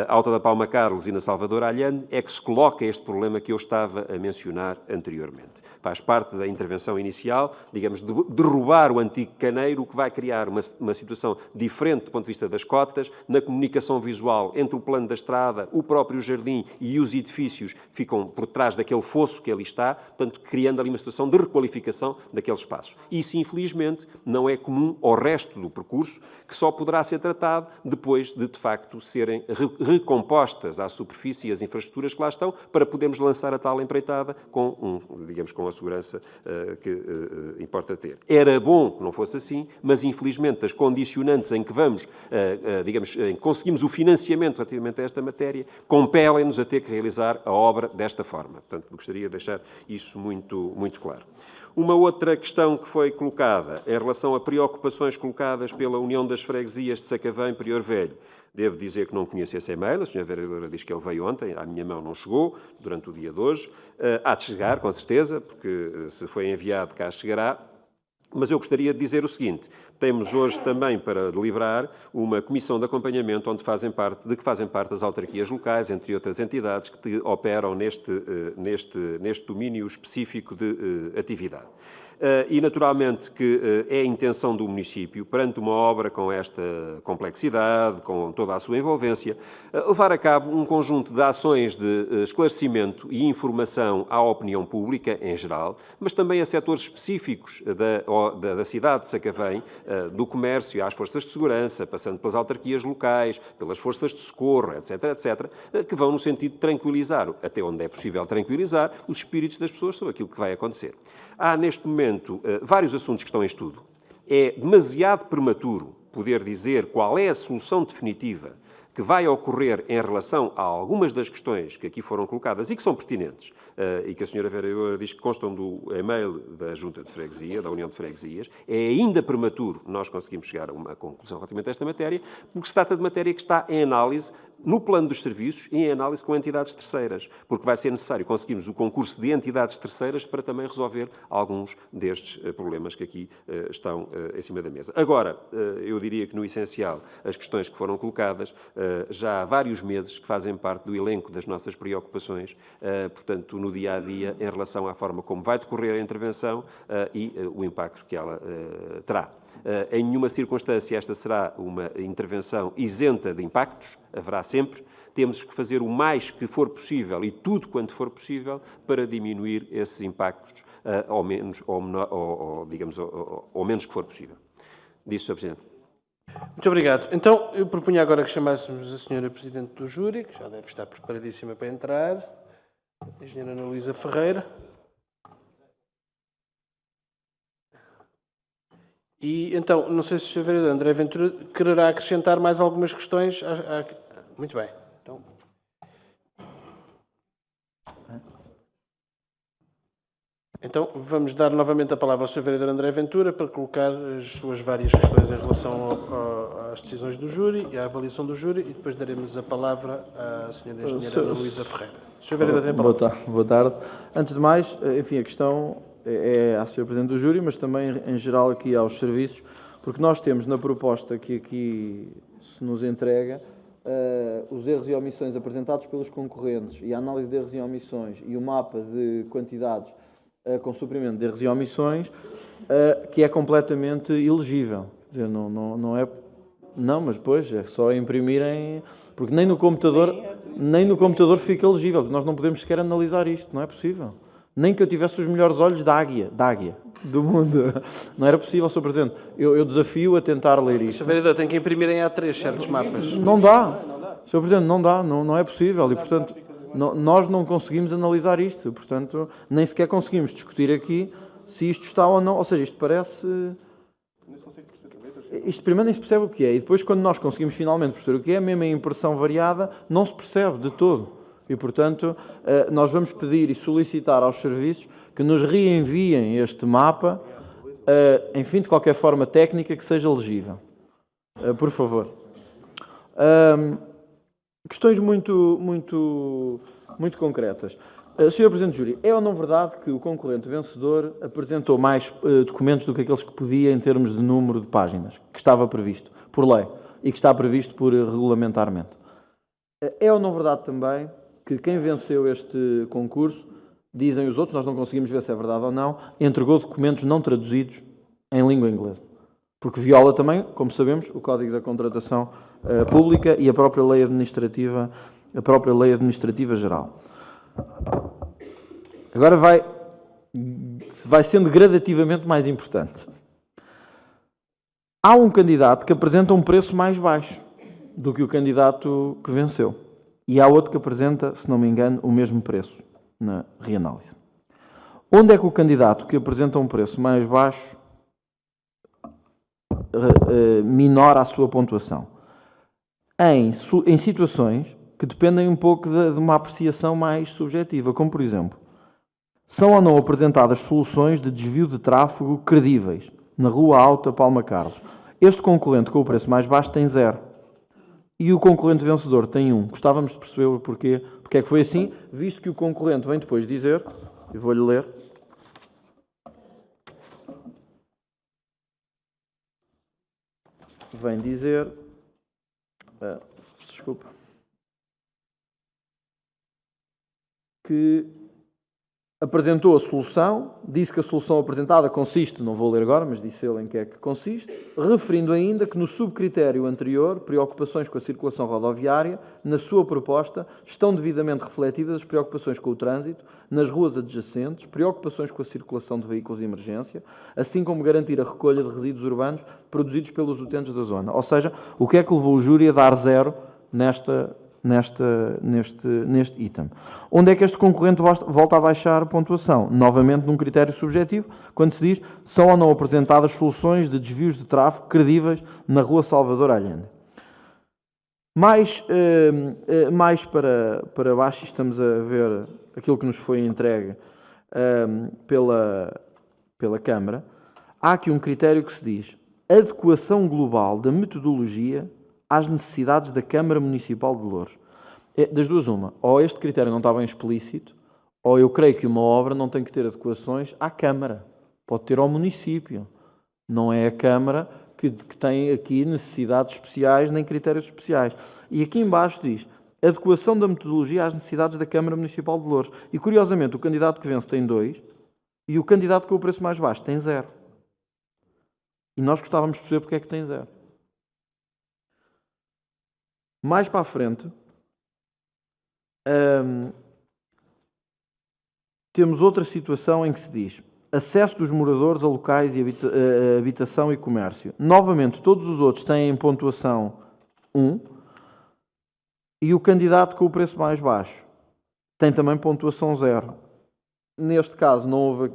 Alta da Palma Carlos e na Salvador Allende, é que se coloca este problema que eu estava a mencionar anteriormente. Faz parte da intervenção inicial, digamos, de derrubar o antigo caneiro, o que vai criar uma situação diferente do ponto de vista das cotas, na comunicação visual entre o plano da estrada, o próprio jardim e os edifícios ficam por trás daquele fosso que ali está, portanto, criando ali uma situação de requalificação daqueles espaços. Isso, infelizmente, não é comum ao resto do percurso, que só poderá ser tratado depois de facto, serem recompostas à superfície as infraestruturas que lá estão, para podermos lançar a tal empreitada com, digamos, com a segurança que importa ter. Era bom que não fosse assim, mas, infelizmente, as condicionantes em que vamos, digamos, em que conseguimos o financiamento relativamente a esta matéria, compelem-nos a ter que realizar a obra desta forma. Portanto, gostaria de deixar isso muito, muito claro. Uma outra questão que foi colocada em relação a preocupações colocadas pela União das Freguesias de Sacavém, Prior Velho. Devo dizer que não conheço esse e-mail, a Sra. Vereadora diz que ele veio ontem, à minha mão não chegou, durante o dia de hoje. Há de chegar, com certeza, porque se foi enviado cá chegará. Mas eu gostaria de dizer o seguinte: temos hoje também para deliberar uma comissão de acompanhamento de que fazem parte as autarquias locais, entre outras entidades que operam neste domínio específico de atividade. E, naturalmente, que é a intenção do município, perante uma obra com esta complexidade, com toda a sua envolvência, levar a cabo um conjunto de ações de esclarecimento e informação à opinião pública, em geral, mas também a setores específicos da cidade de Sacavém, do comércio às forças de segurança, passando pelas autarquias locais, pelas forças de socorro, etc., etc., que vão no sentido de tranquilizar, até onde é possível tranquilizar, os espíritos das pessoas sobre aquilo que vai acontecer. Há, neste momento, vários assuntos que estão em estudo. É demasiado prematuro poder dizer qual é a solução definitiva que vai ocorrer em relação a algumas das questões que aqui foram colocadas e que são pertinentes, e que a Sra. Vereadora diz que constam do e-mail da Junta de Freguesia, da União de Freguesias. É ainda prematuro nós conseguimos chegar a uma conclusão relativamente a esta matéria, porque se trata de matéria que está em análise no plano dos serviços e em análise com entidades terceiras, porque vai ser necessário conseguirmos o concurso de entidades terceiras para também resolver alguns destes problemas que aqui estão em cima da mesa. Agora, eu diria que no essencial, as questões que foram colocadas já há vários meses que fazem parte do elenco das nossas preocupações, portanto, no dia-a-dia, em relação à forma como vai decorrer a intervenção e o impacto que ela terá. Em nenhuma circunstância esta será uma intervenção isenta de impactos, haverá sempre. Temos que fazer o mais que for possível e tudo quanto for possível para diminuir esses impactos ao menos, ao menos que for possível. Disse, Sr. Presidente. Muito obrigado. Então, eu propunha agora que chamássemos a Sra. Presidente do Júri, que já deve estar preparadíssima para entrar, a Engenheira Ana Luísa Ferreira. E, então, não sei se o Sr. Vereador André Ventura quererá acrescentar mais algumas questões. Muito bem. Então... Então, vamos dar novamente a palavra ao Sr. Vereador André Ventura para colocar as suas várias questões em relação às decisões do júri e à avaliação do júri, e depois daremos a palavra à Sra. Engenheira Ana Luísa Ferreira. Sr. Vereador, tem a palavra. Boa tarde. Antes de mais, enfim, a questão é à Sra. Presidente do júri, mas também, em geral, aqui aos serviços, porque nós temos na proposta que aqui se nos entrega os erros e omissões apresentados pelos concorrentes e a análise de erros e omissões e o mapa de quantidades com suprimento de erros e omissões, que é completamente ilegível. Quer dizer, não é... Não, mas depois é só imprimirem... Porque nem no computador fica legível, porque nós não podemos sequer analisar isto, não é possível. Nem que eu tivesse os melhores olhos da águia do mundo. Não era possível, Sr. Presidente. Eu desafio a tentar ler isto. Sr. Vereador, tem que imprimir em A3 certos mapas. Não dá. Sr. Presidente, não dá, não é possível. E, portanto, nós não conseguimos analisar isto. Portanto, nem sequer conseguimos discutir aqui se isto está ou não. Ou seja, isto parece... Isto primeiro nem se percebe o que é. E depois, quando nós conseguimos finalmente perceber o que é, mesmo a impressão variada, não se percebe de todo. E, portanto, nós vamos pedir e solicitar aos serviços que nos reenviem este mapa, enfim, de qualquer forma técnica que seja legível. Por favor. Questões muito concretas. Sr. Presidente do Júri, é ou não verdade que o concorrente vencedor apresentou mais documentos do que aqueles que podia em termos de número de páginas, que estava previsto por lei e que está previsto regulamentarmente? É ou não verdade também que quem venceu este concurso, dizem os outros, nós não conseguimos ver se é verdade ou não, entregou documentos não traduzidos em língua inglesa? Porque viola também, como sabemos, o Código da Contratação Pública e a própria Lei Administrativa Geral. Agora vai sendo gradativamente mais importante. Há um candidato que apresenta um preço mais baixo do que o candidato que venceu. E há outro que apresenta, se não me engano, o mesmo preço na reanálise. Onde é que o candidato que apresenta um preço mais baixo minora a sua pontuação? Em situações que dependem um pouco de uma apreciação mais subjetiva, como, por exemplo, são ou não apresentadas soluções de desvio de tráfego credíveis na Rua Alta Palma Carlos. Este concorrente com o preço mais baixo tem 0. E o concorrente vencedor tem 1. Gostávamos de perceber o porquê. Porque é que foi assim, visto que o concorrente vem depois dizer, eu vou-lhe ler, vem dizer, desculpa, que apresentou a solução, disse que a solução apresentada consiste, não vou ler agora, mas disse ele em que é que consiste, referindo ainda que no subcritério anterior, preocupações com a circulação rodoviária, na sua proposta estão devidamente refletidas as preocupações com o trânsito nas ruas adjacentes, preocupações com a circulação de veículos de emergência, assim como garantir a recolha de resíduos urbanos produzidos pelos utentes da zona. Ou seja, o que é que levou o júri a dar 0 neste item? Onde é que este concorrente volta a baixar a pontuação? Novamente num critério subjetivo, quando se diz são ou não apresentadas soluções de desvios de tráfego credíveis na Rua Salvador Allende. Mais para baixo, estamos a ver aquilo que nos foi entregue pela Câmara. Há aqui um critério que se diz adequação global da metodologia às necessidades da Câmara Municipal de Louros. Das duas, uma. Ou este critério não está bem explícito, ou eu creio que uma obra não tem que ter adequações à Câmara. Pode ter ao município. Não é a Câmara que tem aqui necessidades especiais nem critérios especiais. E aqui embaixo diz adequação da metodologia às necessidades da Câmara Municipal de Louros. E, curiosamente, o candidato que vence tem 2 e o candidato com o preço mais baixo tem 0. E nós gostávamos de perceber porque é que tem 0. Mais para a frente, temos outra situação em que se diz acesso dos moradores a locais de habitação e comércio. Novamente, todos os outros têm pontuação 1 e o candidato com o preço mais baixo tem também pontuação 0. Neste caso, não houve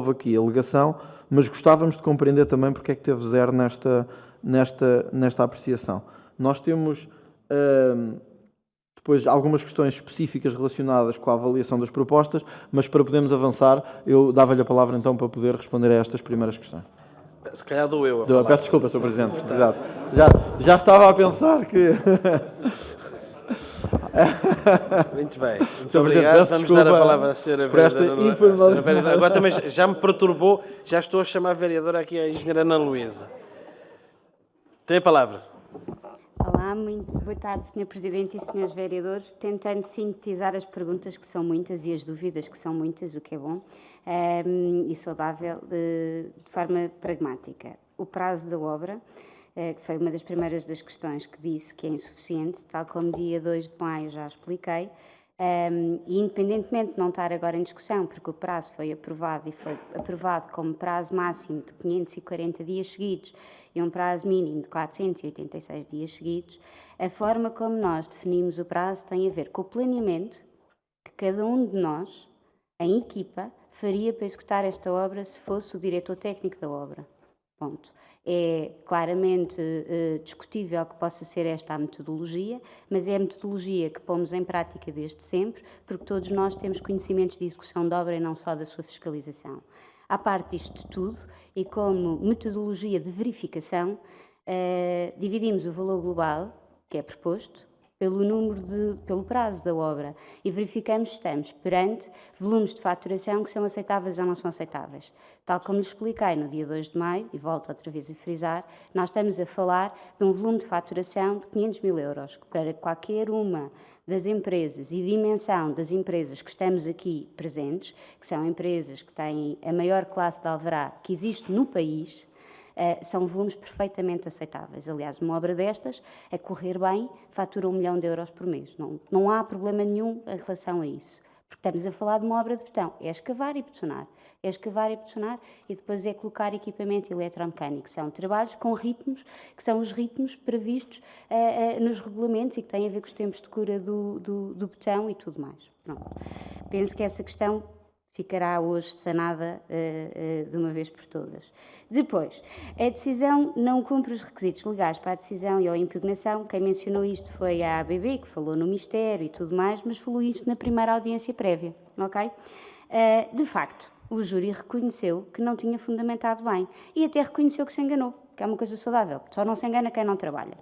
aqui alegação, mas gostávamos de compreender também porque é que teve 0 nesta apreciação. Nós temos... depois algumas questões específicas relacionadas com a avaliação das propostas, mas para podermos avançar, eu dava-lhe a palavra então para poder responder a estas primeiras questões. Se calhar dou eu a palavra. Peço desculpa, Sr. Presidente. Exato. Já estava a pensar que... Muito bem. Muito Sr. Presidente, obrigado. peço Vamos desculpa dar a palavra à Sra. por esta Vereadora. informalidade. Agora também já me perturbou, já estou a chamar a vereadora aqui a engenheira Ana Luísa. Tem a palavra. Olá, muito boa tarde, Sr. Presidente e Srs. Vereadores. Tentando sintetizar as perguntas, que são muitas, e as dúvidas, que são muitas, o que é bom e saudável, de forma pragmática. O prazo da obra, que foi uma das primeiras das questões que disse que é insuficiente, tal como dia 2 de maio já expliquei, e independentemente de não estar agora em discussão, porque o prazo foi aprovado e foi aprovado como prazo máximo de 540 dias seguidos e um prazo mínimo de 486 dias seguidos, a forma como nós definimos o prazo tem a ver com o planeamento que cada um de nós, em equipa, faria para executar esta obra se fosse o diretor técnico da obra. Ponto. É claramente discutível que possa ser esta a metodologia, mas é a metodologia que pomos em prática desde sempre, porque todos nós temos conhecimentos de execução de obra e não só da sua fiscalização. À parte disto tudo, e como metodologia de verificação, dividimos o valor global, que é proposto, pelo prazo da obra e verificamos se estamos perante volumes de faturação que são aceitáveis ou não são aceitáveis. Tal como lhe expliquei no dia 2 de maio, e volto outra vez a frisar, nós estamos a falar de um volume de faturação de 500 mil euros, que para qualquer uma das empresas e dimensão das empresas que estamos aqui presentes, que são empresas que têm a maior classe de alvará que existe no país, são volumes perfeitamente aceitáveis. Aliás, uma obra destas, a correr bem, fatura 1 milhão de euros por mês. Não há problema nenhum em relação a isso. Porque estamos a falar de uma obra de betão. É escavar e betonar. É escavar e betonar e depois é colocar equipamento eletromecânico. São trabalhos com ritmos, que são os ritmos previstos nos regulamentos e que têm a ver com os tempos de cura do betão e tudo mais. Pronto. Penso que essa questão ficará hoje sanada de uma vez por todas. Depois, a decisão não cumpre os requisitos legais para a decisão e a impugnação. Quem mencionou isto foi a ABB, que falou no Ministério e tudo mais, mas falou isto na primeira audiência prévia, ok? De facto, o júri reconheceu que não tinha fundamentado bem e até reconheceu que se enganou, que é uma coisa saudável, só não se engana quem não trabalha.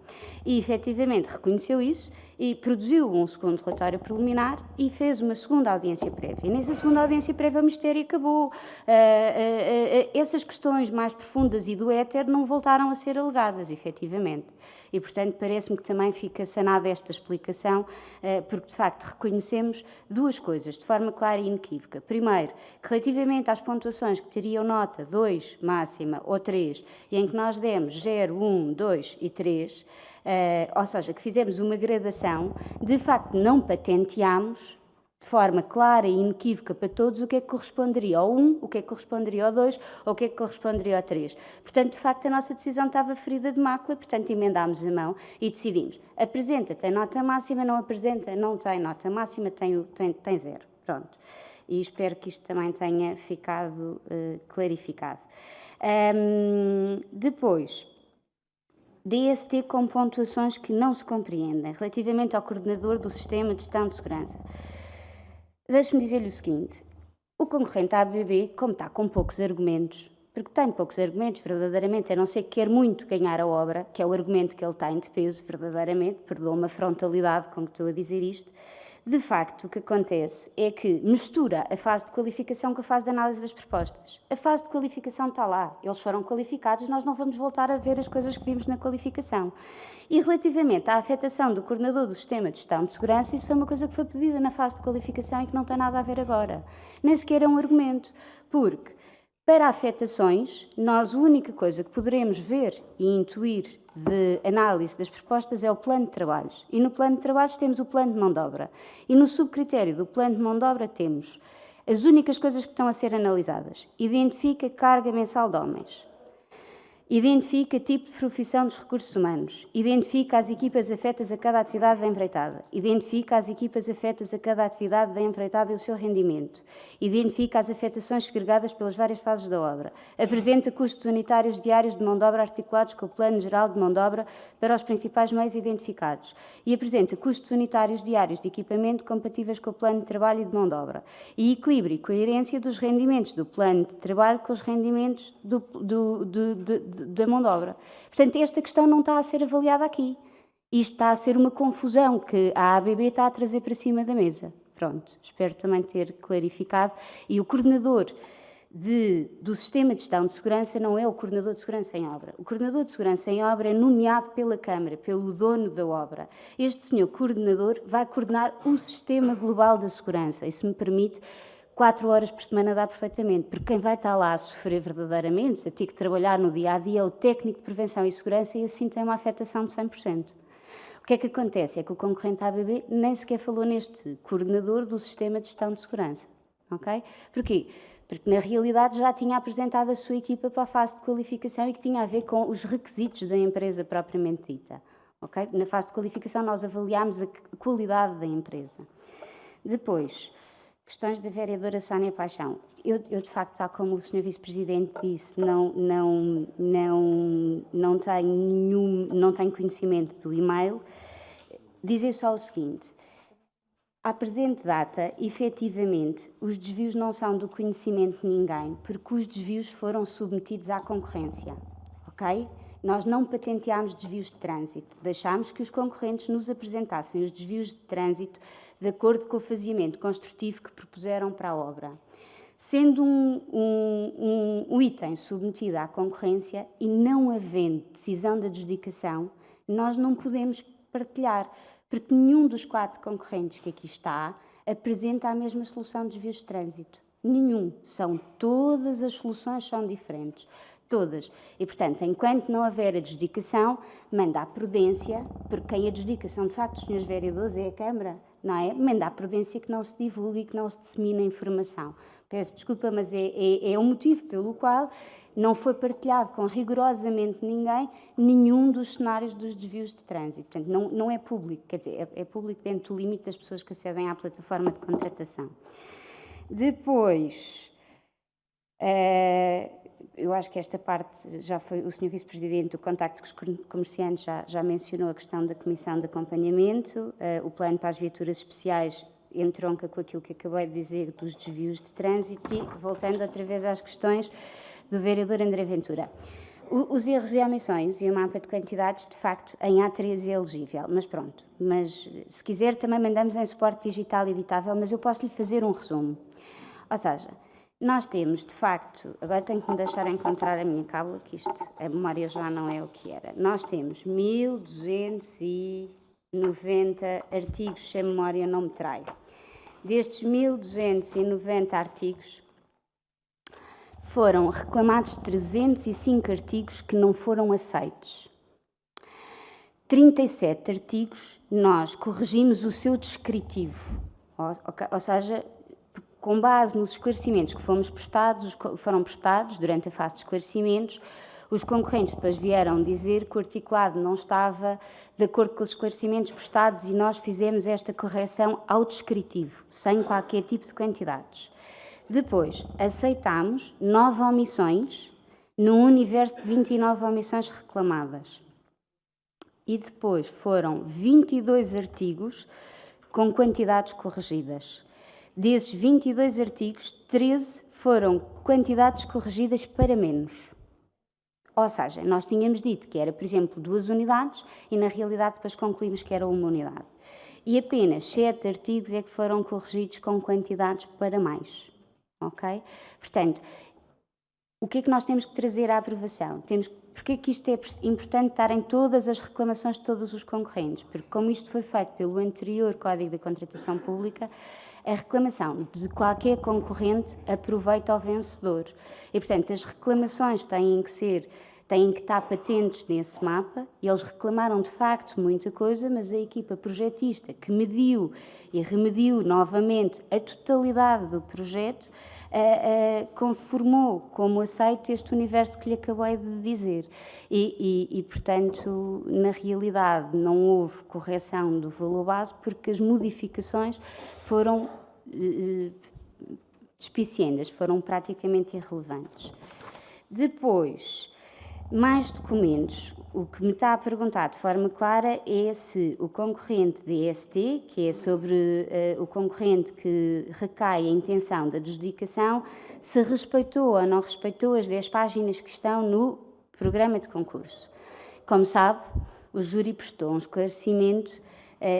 E, efetivamente, reconheceu isso e produziu um segundo relatório preliminar e fez uma segunda audiência prévia. E nessa segunda audiência prévia o Ministério acabou. Essas questões mais profundas e do éter não voltaram a ser alegadas, efetivamente. E, portanto, parece-me que também fica sanada esta explicação, porque, de facto, reconhecemos duas coisas, de forma clara e inequívoca. Primeiro, que relativamente às pontuações que teriam nota 2, máxima, ou 3, e em que nós demos 0, 1, 2 e 3, ou seja, que fizemos uma gradação, de facto não patenteámos de forma clara e inequívoca para todos o que é que corresponderia ao 1, o que é que corresponderia ao 2 ou o que é que corresponderia ao 3. Portanto, de facto, a nossa decisão estava ferida de mácula, portanto, emendámos a mão e decidimos. Apresenta, tem nota máxima, não apresenta, não tem nota máxima, tem 0. Pronto. E espero que isto também tenha ficado clarificado. Depois, DST com pontuações que não se compreendem, relativamente ao coordenador do Sistema de Gestão de Segurança. Deixe-me dizer-lhe o seguinte, o concorrente à ABB, como está com poucos argumentos, porque tem poucos argumentos, verdadeiramente, a não ser que quer muito ganhar a obra, que é o argumento que ele tem de peso, verdadeiramente, perdoa-me a frontalidade com que estou a dizer isto, de facto, o que acontece é que mistura a fase de qualificação com a fase de análise das propostas. A fase de qualificação está lá, eles foram qualificados, nós não vamos voltar a ver as coisas que vimos na qualificação. E relativamente à afetação do coordenador do Sistema de Gestão de Segurança, isso foi uma coisa que foi pedida na fase de qualificação e que não tem nada a ver agora. Nem sequer é um argumento, porque para afetações, nós a única coisa que poderemos ver e intuir de análise das propostas é o plano de trabalhos. E no plano de trabalhos temos o plano de mão de obra. E no subcritério do plano de mão de obra temos as únicas coisas que estão a ser analisadas. Identifica carga mensal de homens. Identifica tipo de profissão dos recursos humanos. Identifica as equipas afetas a cada atividade da empreitada. Identifica as equipas afetas a cada atividade da empreitada e o seu rendimento. Identifica as afetações segregadas pelas várias fases da obra. Apresenta custos unitários diários de mão de obra articulados com o Plano Geral de Mão de Obra para os principais meios identificados. E apresenta custos unitários diários de equipamento compatíveis com o Plano de Trabalho e de Mão de Obra. E equilíbrio e coerência dos rendimentos do Plano de Trabalho com os rendimentos da mão de obra. Portanto, esta questão não está a ser avaliada aqui. Isto está a ser uma confusão que a ABB está a trazer para cima da mesa. Pronto, espero também ter clarificado. E o coordenador do Sistema de Gestão de Segurança não é o coordenador de segurança em obra. O coordenador de segurança em obra é nomeado pela Câmara, pelo dono da obra. Este senhor coordenador vai coordenar o Sistema Global da Segurança. E, se me permite, 4 horas por semana dá perfeitamente, porque quem vai estar lá a sofrer verdadeiramente, a ter que trabalhar no dia-a-dia, é o técnico de prevenção e segurança e assim tem uma afetação de 100%. O que é que acontece? É que o concorrente ABB nem sequer falou neste coordenador do Sistema de Gestão de Segurança. Okay? Porquê? Porque, na realidade, já tinha apresentado a sua equipa para a fase de qualificação e que tinha a ver com os requisitos da empresa propriamente dita. Okay? Na fase de qualificação, nós avaliámos a qualidade da empresa. Depois, questões da vereadora Sónia Paixão. Eu, de facto, tal como o Sr. Vice-Presidente disse, não tenho conhecimento do e-mail. Dizer só o seguinte: à presente data, efetivamente, os desvios não são do conhecimento de ninguém, porque os desvios foram submetidos à concorrência, ok? Nós não patenteámos desvios de trânsito, deixámos que os concorrentes nos apresentassem os desvios de trânsito de acordo com o faziamento construtivo que propuseram para a obra. Sendo um item submetido à concorrência e não havendo decisão de adjudicação, nós não podemos partilhar, porque nenhum dos 4 concorrentes que aqui está apresenta a mesma solução de desvios de trânsito. Nenhum. Todas as soluções são diferentes. Todas. E, portanto, enquanto não houver adjudicação, manda à prudência, porque quem adjudica são, de facto, os senhores vereadores, é a Câmara, não é? Manda à prudência que não se divulgue e que não se dissemine a informação. Peço desculpa, mas é o motivo pelo qual não foi partilhado com rigorosamente ninguém nenhum dos cenários dos desvios de trânsito. Portanto, não é público, quer dizer, é público dentro do limite das pessoas que acedem à plataforma de contratação. Depois, eu acho que esta parte já foi o Sr. Vice-Presidente, o contacto com os comerciantes já mencionou a questão da Comissão de Acompanhamento, o plano para as viaturas especiais entronca com aquilo que acabei de dizer dos desvios de trânsito e, voltando outra vez às questões do vereador André Ventura. Os erros e omissões e o mapa de quantidades, de facto, em A3 é elegível, mas pronto. Mas, se quiser, também mandamos em suporte digital editável, mas eu posso lhe fazer um resumo. Ou seja, nós temos, de facto, agora tenho que me deixar encontrar a minha cábula, que isto, a memória já não é o que era. Nós temos 1.290 artigos, se a memória não me trai. Destes 1.290 artigos, foram reclamados 305 artigos que não foram aceitos. 37 artigos, nós corrigimos o seu descritivo, ou seja, com base nos esclarecimentos que foram prestados durante a fase de esclarecimentos, os concorrentes depois vieram dizer que o articulado não estava de acordo com os esclarecimentos prestados e nós fizemos esta correção ao descritivo, sem qualquer tipo de quantidades. Depois, aceitámos 9 omissões num universo de 29 omissões reclamadas. E depois foram 22 artigos com quantidades corrigidas. Desses 22 artigos, 13 foram quantidades corrigidas para menos. Ou seja, nós tínhamos dito que era, por exemplo, 2 unidades e, na realidade, depois concluímos que era 1 unidade. E apenas 7 artigos é que foram corrigidos com quantidades para mais. Ok? Portanto, o que é que nós temos que trazer à aprovação? Porque é que isto é importante estar em todas as reclamações de todos os concorrentes? Porque, como isto foi feito pelo anterior Código da Contratação Pública, a reclamação de qualquer concorrente aproveita ao vencedor. E, portanto, as reclamações têm que ser têm que estar patentes nesse mapa, e eles reclamaram de facto muita coisa, mas a equipa projetista que mediu e remediou novamente a totalidade do projeto conformou como aceito este universo que lhe acabei de dizer. Portanto, na realidade, não houve correção do valor base porque as modificações foram despiciendas, foram praticamente irrelevantes. Depois, mais documentos. O que me está a perguntar de forma clara é se o concorrente DST, que é sobre o concorrente que recai a intenção da adjudicação, se respeitou ou não respeitou as 10 páginas que estão no programa de concurso. Como sabe, o júri prestou um esclarecimento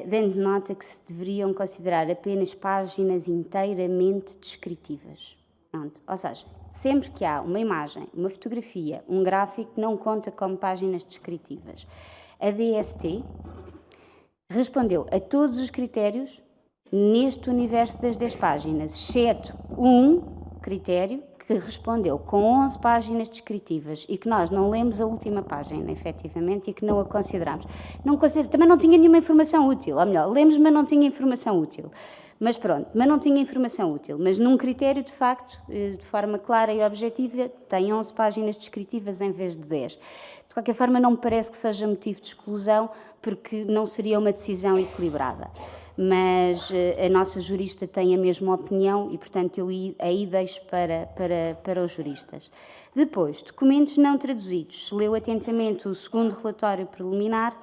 dando nota que se deveriam considerar apenas páginas inteiramente descritivas. Pronto. Ou seja, sempre que há uma imagem, uma fotografia, um gráfico, não conta como páginas descritivas. A DST respondeu a todos os critérios neste universo das 10 páginas, exceto um critério que respondeu com 11 páginas descritivas e que nós não lemos a última página, efetivamente, e que não a consideramos. Também não tinha nenhuma informação útil, ou melhor, lemos, mas não tinha informação útil. Mas pronto, mas não tinha informação útil. Mas num critério, de facto, de forma clara e objetiva, tem 11 páginas descritivas em vez de 10. De qualquer forma, não me parece que seja motivo de exclusão, porque não seria uma decisão equilibrada. Mas a nossa jurista tem a mesma opinião e, portanto, eu aí deixo para os juristas. Depois, documentos não traduzidos. Se leu atentamente o segundo relatório preliminar,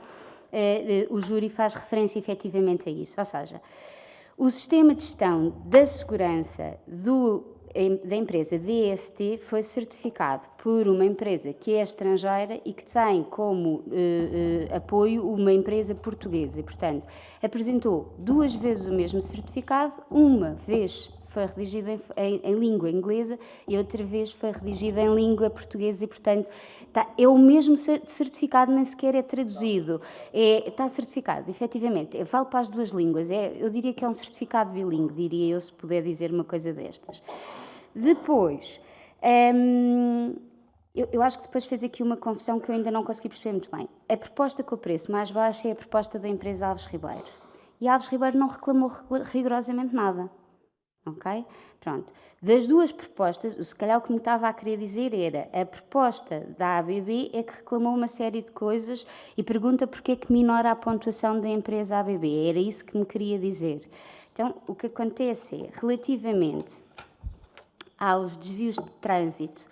o júri faz referência efetivamente a isso. Ou seja, o sistema de gestão da segurança da empresa DST foi certificado por uma empresa que é estrangeira e que tem como apoio uma empresa portuguesa. E, portanto, apresentou 2 vezes o mesmo certificado, uma vez foi redigida em língua inglesa e outra vez foi redigida em língua portuguesa e, portanto, é o mesmo certificado, nem sequer é traduzido. Está certificado, efetivamente, vale para as 2 línguas. Eu diria que é um certificado bilíngue, diria eu, se puder dizer uma coisa destas. Depois, eu acho que depois fez aqui uma confusão que eu ainda não consegui perceber muito bem. A proposta com o preço mais baixo é a proposta da empresa Alves Ribeiro. E a Alves Ribeiro não reclamou rigorosamente nada. Ok? Pronto. Das 2 propostas, se calhar o que me estava a querer dizer era a proposta da ABB é que reclamou uma série de coisas e pergunta porque é que minora a pontuação da empresa ABB. Era isso que me queria dizer. Então, o que acontece é, relativamente aos desvios de trânsito,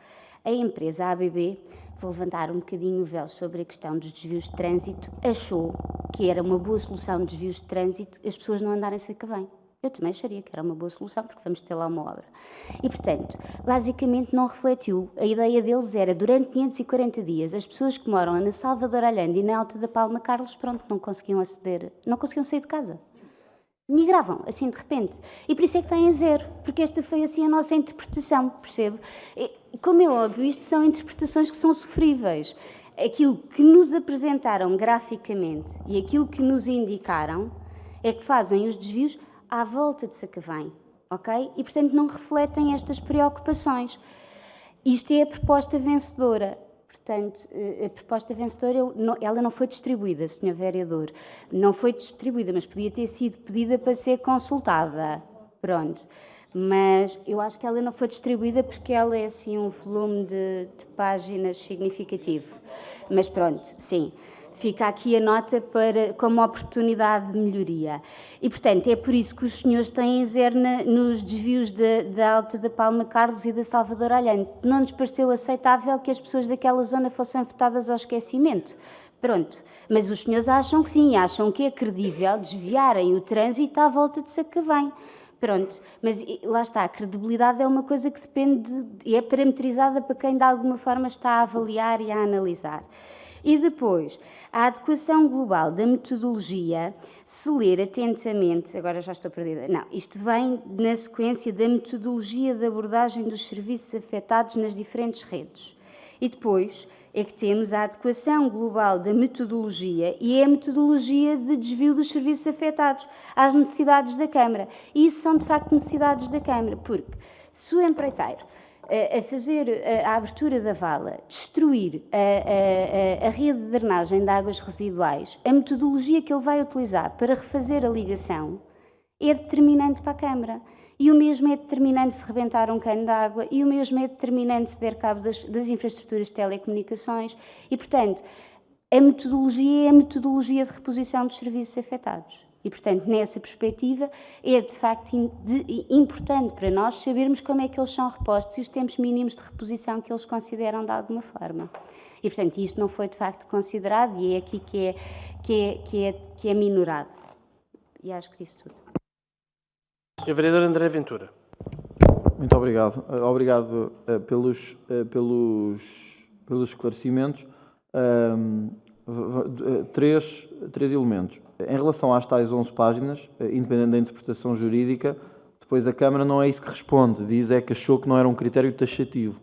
a empresa ABB, vou levantar um bocadinho o véu sobre a questão dos desvios de trânsito, achou que era uma boa solução de desvios de trânsito as pessoas não andarem Sacavém. Eu também acharia que era uma boa solução, porque vamos ter lá uma obra. E, portanto, basicamente não refletiu. A ideia deles era, durante 540 dias, as pessoas que moram na Salvador Allende e na Alta da Palma Carlos, pronto, não conseguiam sair de casa. Migravam, assim, de repente. E por isso é que têm 0, porque esta foi, assim, a nossa interpretação, percebe? E, como é óbvio, isto são interpretações que são sofríveis. Aquilo que nos apresentaram graficamente e aquilo que nos indicaram é que fazem os desvios à volta de Sacavém, ok? E, portanto, não refletem estas preocupações. Isto é a proposta vencedora. Portanto, a proposta vencedora, ela não foi distribuída, Sr. Vereador. Não foi distribuída, mas podia ter sido pedida para ser consultada. Pronto. Mas eu acho que ela não foi distribuída porque ela é, assim, um volume de páginas significativo. Mas pronto, sim. Fica aqui a nota como oportunidade de melhoria. E, portanto, é por isso que os senhores têm 0 nos desvios da Alta da Palma Carlos e da Salvador Allende. Não nos pareceu aceitável que as pessoas daquela zona fossem votadas ao esquecimento. Pronto. Mas os senhores acham que sim, acham que é credível desviarem o trânsito à volta de Sacavém. Pronto, mas lá está, a credibilidade é uma coisa que depende, é parametrizada para quem de alguma forma está a avaliar e a analisar. E depois, a adequação global da metodologia, se ler atentamente, agora já estou perdida, não, isto vem na sequência da metodologia de abordagem dos serviços afetados nas diferentes redes. E depois é que temos a adequação global da metodologia e é a metodologia de desvio dos serviços afetados às necessidades da Câmara. E isso são, de facto, necessidades da Câmara, porque se o empreiteiro a fazer a abertura da vala, destruir a rede de drenagem de águas residuais, a metodologia que ele vai utilizar para refazer a ligação é determinante para a Câmara. E o mesmo é determinante se rebentar um cano de água, e o mesmo é determinante se der cabo das infraestruturas de telecomunicações. E, portanto, a metodologia é a metodologia de reposição dos serviços afetados. E, portanto, nessa perspectiva, é de facto importante para nós sabermos como é que eles são repostos e os tempos mínimos de reposição que eles consideram de alguma forma. E, portanto, isto não foi de facto considerado e é aqui que é minorado. E acho que disse tudo. Sr. Vereador André Ventura. Muito obrigado. Obrigado pelos esclarecimentos. Três elementos. Em relação às tais 11 páginas, independente da interpretação jurídica, depois a Câmara não é isso que responde. Diz é que achou que não era um critério taxativo.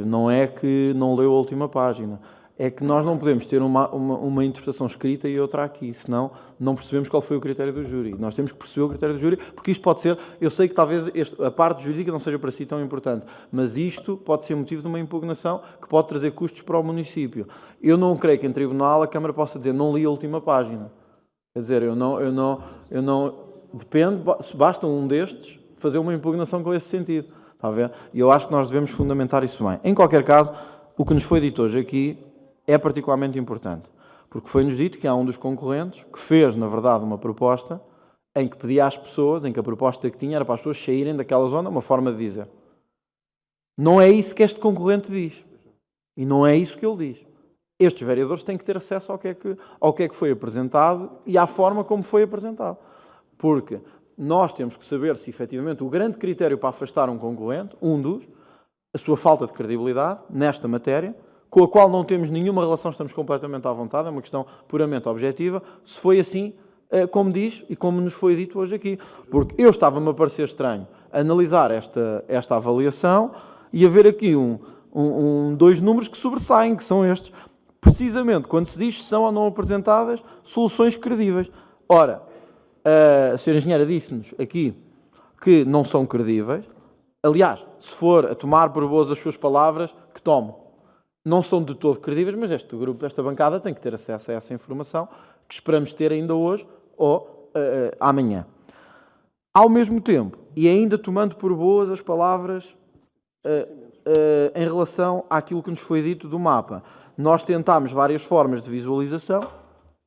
Não é que não leu a última página. É que nós não podemos ter uma interpretação escrita e outra aqui, senão não percebemos qual foi o critério do júri. Nós temos que perceber o critério do júri, porque isto pode ser, eu sei que talvez a parte jurídica não seja para si tão importante, mas isto pode ser motivo de uma impugnação que pode trazer custos para o município. Eu não creio que em tribunal a Câmara possa dizer não li a última página. Quer dizer, eu não depende, basta um destes fazer uma impugnação com esse sentido. Está a ver? E eu acho que nós devemos fundamentar isso bem. Em qualquer caso, o que nos foi dito hoje aqui é particularmente importante, porque foi-nos dito que há um dos concorrentes que fez, na verdade, uma proposta em que pedia às pessoas, em que a proposta que tinha era para as pessoas saírem daquela zona, uma forma de dizer. Não é isso que este concorrente diz. E não é isso que ele diz. Estes vereadores têm que ter acesso ao que é que foi apresentado e à forma como foi apresentado. Porque nós temos que saber se, efetivamente, o grande critério para afastar um concorrente, a sua falta de credibilidade nesta matéria, com a qual não temos nenhuma relação, estamos completamente à vontade, é uma questão puramente objetiva, se foi assim, como diz e como nos foi dito hoje aqui. Porque eu estava-me a parecer estranho analisar esta avaliação e haver aqui dois números que sobressaem, que são estes. Precisamente quando se diz se são ou não apresentadas soluções credíveis. Ora, a Sra. Engenheira disse-nos aqui que não são credíveis. Aliás, se for a tomar por boas as suas palavras, que tome. Não são de todo credíveis, mas este grupo, esta bancada, tem que ter acesso a essa informação, que esperamos ter ainda hoje ou amanhã. Ao mesmo tempo, e ainda tomando por boas as palavras em relação àquilo que nos foi dito do mapa, nós tentámos várias formas de visualização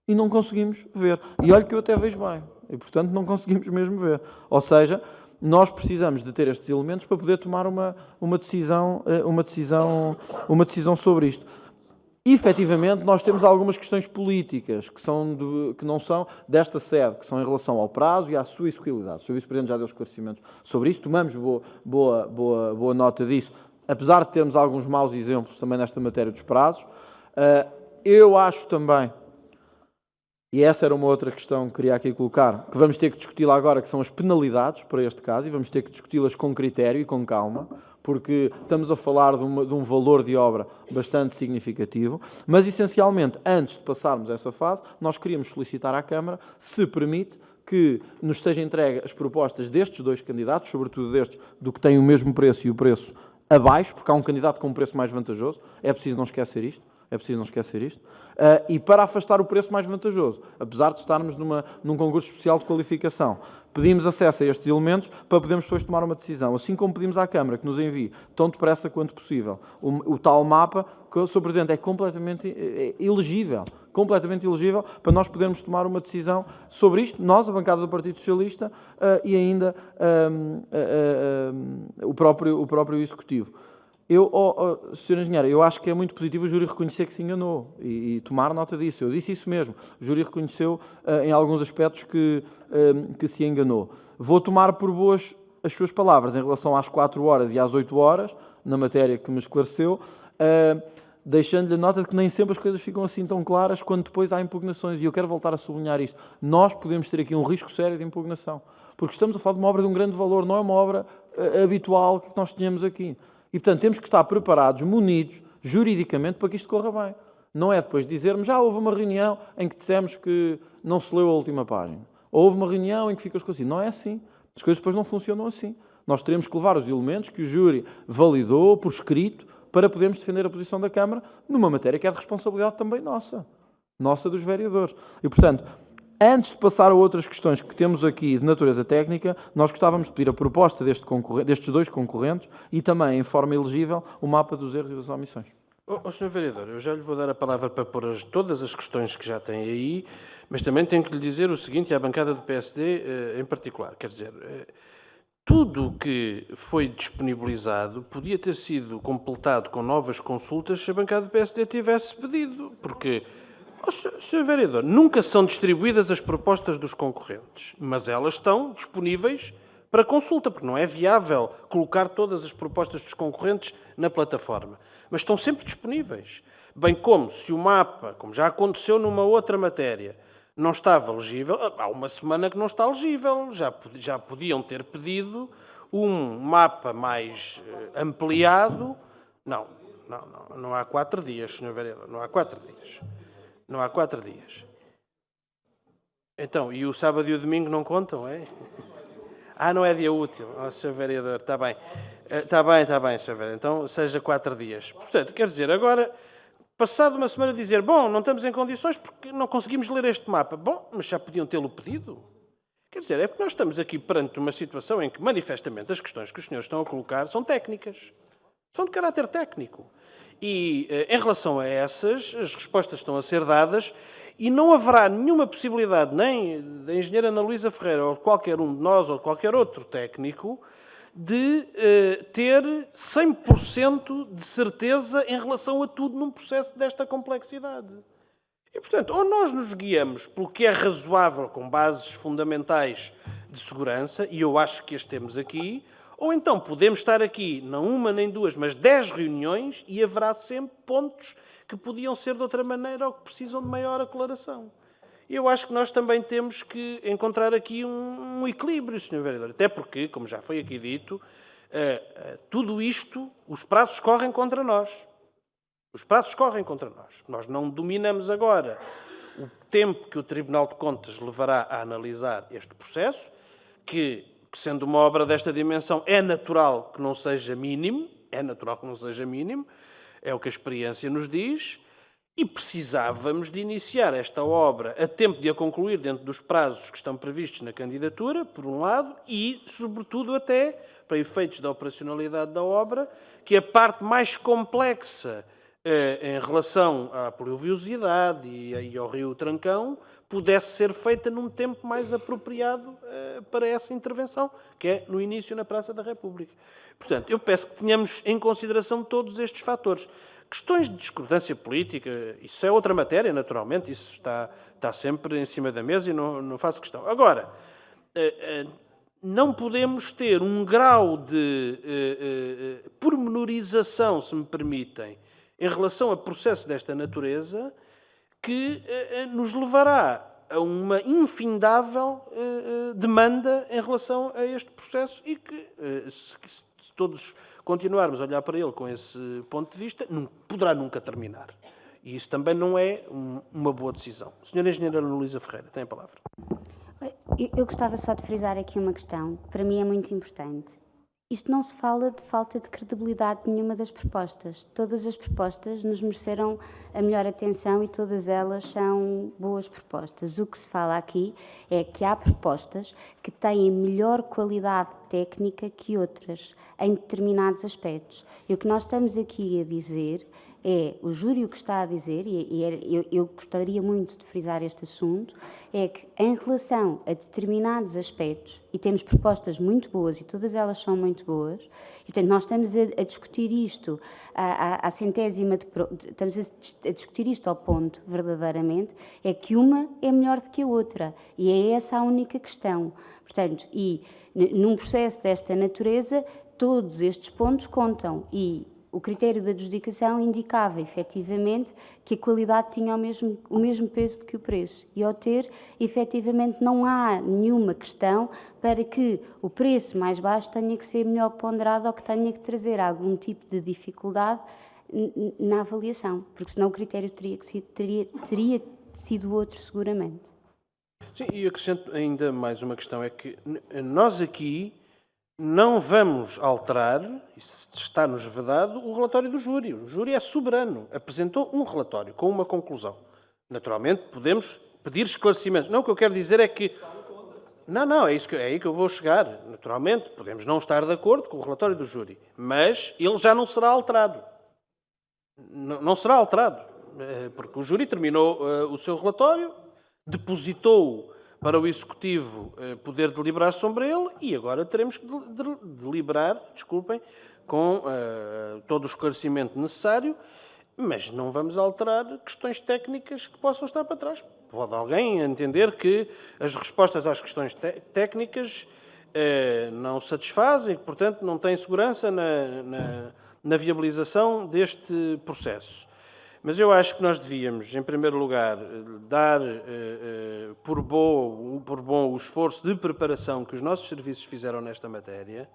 e não conseguimos ver. E olha que eu até vejo bem, e portanto não conseguimos mesmo ver. Ou seja, nós precisamos de ter estes elementos para poder tomar uma decisão sobre isto. E, efetivamente, nós temos algumas questões políticas que não são desta sede, que são em relação ao prazo e à sua execuibilidade. O Sr. Vice-Presidente já deu esclarecimentos sobre isso, tomamos boa nota disso, apesar de termos alguns maus exemplos também nesta matéria dos prazos. Eu acho também, e essa era uma outra questão que queria aqui colocar, que vamos ter que discuti-la agora, que são as penalidades para este caso, e vamos ter que discuti-las com critério e com calma, porque estamos a falar de um valor de obra bastante significativo, mas essencialmente, antes de passarmos essa fase, nós queríamos solicitar à Câmara, se permite, que nos seja entregue as propostas destes dois candidatos, sobretudo destes, do que tem o mesmo preço e o preço abaixo, porque há um candidato com um preço mais vantajoso, é preciso não esquecer isto. E para afastar o preço mais vantajoso, apesar de estarmos num concurso especial de qualificação, pedimos acesso a estes elementos para podermos depois tomar uma decisão. Assim como pedimos à Câmara que nos envie tão depressa quanto possível o tal mapa, que o Sr. Presidente é completamente ilegível para nós podermos tomar uma decisão sobre isto, nós, a bancada do Partido Socialista, e ainda o próprio Executivo. Sr. Engenheiro, eu acho que é muito positivo o júri reconhecer que se enganou e tomar nota disso. Eu disse isso mesmo. O júri reconheceu em alguns aspectos que se enganou. Vou tomar por boas as suas palavras em relação às 4 horas e às 8 horas, na matéria que me esclareceu, deixando-lhe a nota de que nem sempre as coisas ficam assim tão claras quando depois há impugnações. E eu quero voltar a sublinhar isto. Nós podemos ter aqui um risco sério de impugnação, porque estamos a falar de uma obra de um grande valor, não é uma obra habitual que nós tenhamos aqui. E, portanto, temos que estar preparados, munidos, juridicamente, para que isto corra bem. Não é depois dizermos, houve uma reunião em que dissemos que não se leu a última página. Ou houve uma reunião em que ficou assim. Não é assim. As coisas depois não funcionam assim. Nós teremos que levar os elementos que o júri validou por escrito para podermos defender a posição da Câmara numa matéria que é de responsabilidade também nossa dos vereadores. E, portanto, antes de passar a outras questões que temos aqui de natureza técnica, nós gostávamos de pedir a proposta destes dois concorrentes e também, em forma elegível, o mapa dos erros e das omissões. Sr. Vereador, eu já lhe vou dar a palavra para pôr todas as questões que já tem aí, mas também tenho que lhe dizer o seguinte, e à bancada do PSD em particular, quer dizer, tudo o que foi disponibilizado podia ter sido completado com novas consultas se a bancada do PSD tivesse pedido, porque, Sr. Vereador, nunca são distribuídas as propostas dos concorrentes, mas elas estão disponíveis para consulta, porque não é viável colocar todas as propostas dos concorrentes na plataforma. Mas estão sempre disponíveis. Bem como, se o mapa, como já aconteceu numa outra matéria, não estava legível, há uma semana que não está legível, já podiam ter pedido um mapa mais ampliado. Não há 4 dias, Sr. Vereador, não há 4 dias. Não há 4 dias. Então, e o sábado e o domingo não contam, é? Não é dia útil. Sr. Vereador, está bem. Está bem, Sr. Vereador. Então, seja 4 dias. Portanto, quer dizer, agora, passado uma semana dizer, bom, não estamos em condições porque não conseguimos ler este mapa. Bom, mas já podiam tê-lo pedido. Quer dizer, é porque nós estamos aqui perante uma situação em que, manifestamente, as questões que os senhores estão a colocar são técnicas. São de caráter técnico. E, em relação a essas, as respostas estão a ser dadas e não haverá nenhuma possibilidade, nem da engenheira Ana Luísa Ferreira ou de qualquer um de nós ou de qualquer outro técnico, de ter 100% de certeza em relação a tudo num processo desta complexidade. E, portanto, ou nós nos guiamos pelo que é razoável com bases fundamentais de segurança, e eu acho que as temos aqui, ou então podemos estar aqui, não uma nem duas, mas 10 reuniões e haverá sempre pontos que podiam ser de outra maneira ou que precisam de maior aclaração. Eu acho que nós também temos que encontrar aqui um equilíbrio, Sr. Vereador. Até porque, como já foi aqui dito, tudo isto, os prazos correm contra nós. Os prazos correm contra nós. Nós não dominamos agora o tempo que o Tribunal de Contas levará a analisar este processo, que sendo uma obra desta dimensão, é natural que não seja mínimo, é o que a experiência nos diz, e precisávamos de iniciar esta obra a tempo de a concluir dentro dos prazos que estão previstos na candidatura, por um lado, e, sobretudo, até, para efeitos da operacionalidade da obra, que a parte mais complexa em relação à pluviosidade e ao Rio Trancão pudesse ser feita num tempo mais apropriado para essa intervenção, que é no início na Praça da República. Portanto, eu peço que tenhamos em consideração todos estes fatores. Questões de discordância política, isso é outra matéria, naturalmente, isso está sempre em cima da mesa e não faço questão. Agora, não podemos ter um grau de pormenorização, se me permitem, em relação a processos desta natureza, que nos levará a uma infindável demanda em relação a este processo e que, se todos continuarmos a olhar para ele com esse ponto de vista, não poderá nunca terminar. E isso também não é uma boa decisão. Senhora Engenheira Ana Luísa Ferreira, tem a palavra. Eu gostava só de frisar aqui uma questão, que para mim é muito importante. Isto não se fala de falta de credibilidade de nenhuma das propostas. Todas as propostas nos mereceram a melhor atenção e todas elas são boas propostas. O que se fala aqui é que há propostas que têm melhor qualidade técnica que outras, em determinados aspectos. E o que nós estamos aqui a dizer é, o júri o que está a dizer, eu gostaria muito de frisar este assunto, é que em relação a determinados aspectos, e temos propostas muito boas, e todas elas são muito boas, e portanto nós estamos a discutir isto à centésima, estamos a discutir isto ao ponto, verdadeiramente, é que uma é melhor do que a outra, e é essa a única questão. Portanto, e num processo desta natureza, todos estes pontos contam, e o critério da adjudicação indicava, efetivamente, que a qualidade tinha o mesmo peso do que o preço. E, ao ter, efetivamente, não há nenhuma questão para que o preço mais baixo tenha que ser melhor ponderado ou que tenha que trazer algum tipo de dificuldade na avaliação, porque senão o critério teria sido outro, seguramente. Sim, e acrescento ainda mais uma questão, é que nós aqui não vamos alterar, isso está-nos vedado, o relatório do júri. O júri é soberano. Apresentou um relatório com uma conclusão. Naturalmente, podemos pedir esclarecimentos. Não, o que eu quero dizer é que... Não, é aí que eu vou chegar. Naturalmente, podemos não estar de acordo com o relatório do júri, mas ele já não será alterado. Não será alterado, porque o júri terminou o seu relatório, depositou para o Executivo poder deliberar sobre ele e agora teremos que deliberar, com todo o esclarecimento necessário, mas não vamos alterar questões técnicas que possam estar para trás. Pode alguém entender que as respostas às questões técnicas não satisfazem, portanto não têm segurança na viabilização deste processo. Mas eu acho que nós devíamos, em primeiro lugar, dar por bom o esforço de preparação que os nossos serviços fizeram nesta matéria,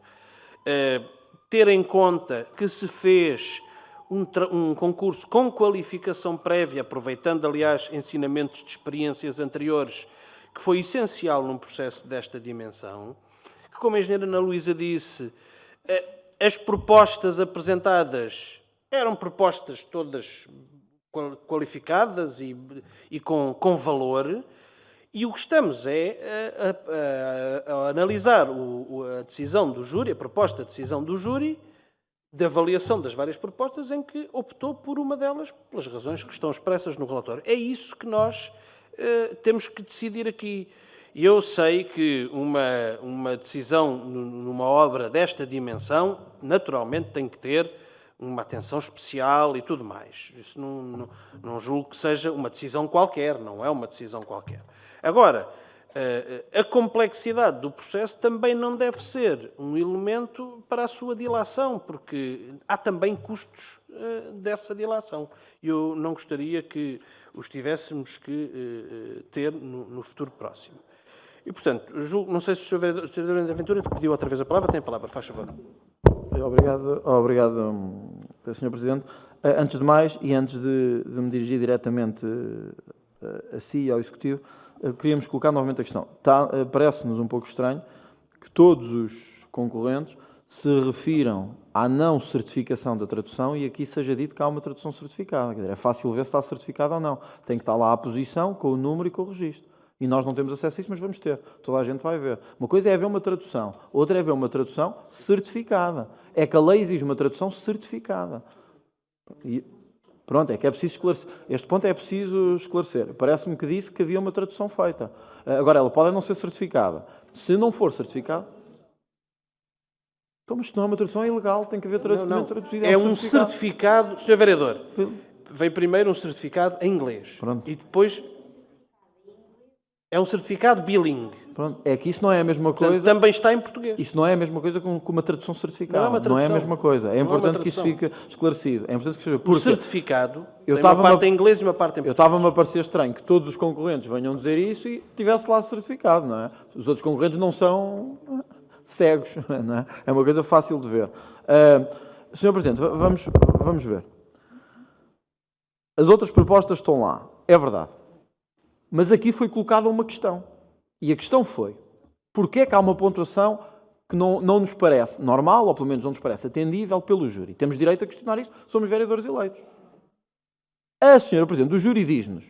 ter em conta que se fez um concurso com qualificação prévia, aproveitando, aliás, ensinamentos de experiências anteriores, que foi essencial num processo desta dimensão, que, como a engenheira Ana Luísa disse, as propostas apresentadas eram propostas todas qualificadas e com valor, e o que estamos a analisar a decisão do júri, a proposta de decisão do júri, de avaliação das várias propostas, em que optou por uma delas, pelas razões que estão expressas no relatório. É isso que nós temos que decidir aqui. E eu sei que uma decisão numa obra desta dimensão, naturalmente, tem que ter uma atenção especial e tudo mais. Isso não julgo que seja uma decisão qualquer, não é uma decisão qualquer. Agora, a complexidade do processo também não deve ser um elemento para a sua dilação, porque há também custos dessa dilação. Eu não gostaria que os tivéssemos que ter no futuro próximo. E, portanto, julgo, não sei se o Sr. Vereador de Aventura pediu outra vez a palavra. Tem a palavra, faz favor. Obrigado, Sr. Presidente. Antes de mais, e antes de me dirigir diretamente a si e ao Executivo, queríamos colocar novamente a questão. Parece-nos um pouco estranho que todos os concorrentes se refiram à não certificação da tradução e aqui seja dito que há uma tradução certificada. Quer dizer, é fácil ver se está certificada ou não. Tem que estar lá a posição, com o número e com o registro. E nós não temos acesso a isso, mas vamos ter. Toda a gente vai ver. Uma coisa é haver uma tradução, outra é haver uma tradução certificada. É que a lei exige uma tradução certificada. E pronto, é que é preciso esclarecer. Este ponto é preciso esclarecer. Parece-me que disse que havia uma tradução feita. Agora, ela pode não ser certificada. Se não for certificada... Então, mas isto não é uma tradução, é ilegal. Tem que haver tradução traduzida. É um certificado... Sr. Vereador, veio primeiro um certificado em inglês. Pronto. E depois... É um certificado bilingue. Pronto. É que isso não é a mesma coisa... Portanto, também está em português. Isso não é a mesma coisa com uma tradução certificada. Não é uma tradução. Não é a mesma coisa. É importante que isso tradução. fique esclarecido. É importante que seja... O certificado tem uma parte em inglês e uma parte em português. Estava-me a parecer estranho que todos os concorrentes venham dizer isso e tivesse lá certificado, não é? Os outros concorrentes não são cegos, não é? É uma coisa fácil de ver. Sr. Presidente, vamos ver. As outras propostas estão lá. É verdade. Mas aqui foi colocada uma questão. E a questão foi, porquê é que há uma pontuação que não nos parece normal, ou pelo menos não nos parece atendível pelo júri? Temos direito a questionar isso, somos vereadores eleitos. A senhora Presidente do júri diz-nos,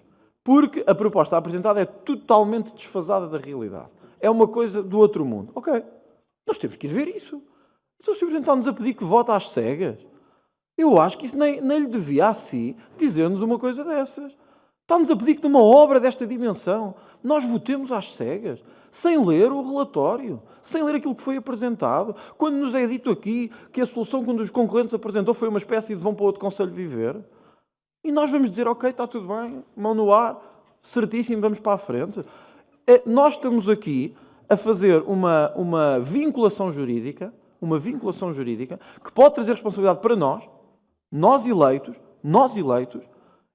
porque a proposta apresentada é totalmente desfasada da realidade. É uma coisa do outro mundo. Ok, nós temos que ir ver isso. Então o senhor Presidente está-nos a pedir que vote às cegas. Eu acho que isso nem lhe devia a si dizer-nos uma coisa dessas. Está-nos a pedir que numa obra desta dimensão nós votemos às cegas, sem ler o relatório, sem ler aquilo que foi apresentado, quando nos é dito aqui que a solução que um dos concorrentes apresentou foi uma espécie de vão para outro conselho viver. E nós vamos dizer, ok, está tudo bem, mão no ar, certíssimo, vamos para a frente. Nós estamos aqui a fazer uma vinculação jurídica que pode trazer responsabilidade para nós eleitos,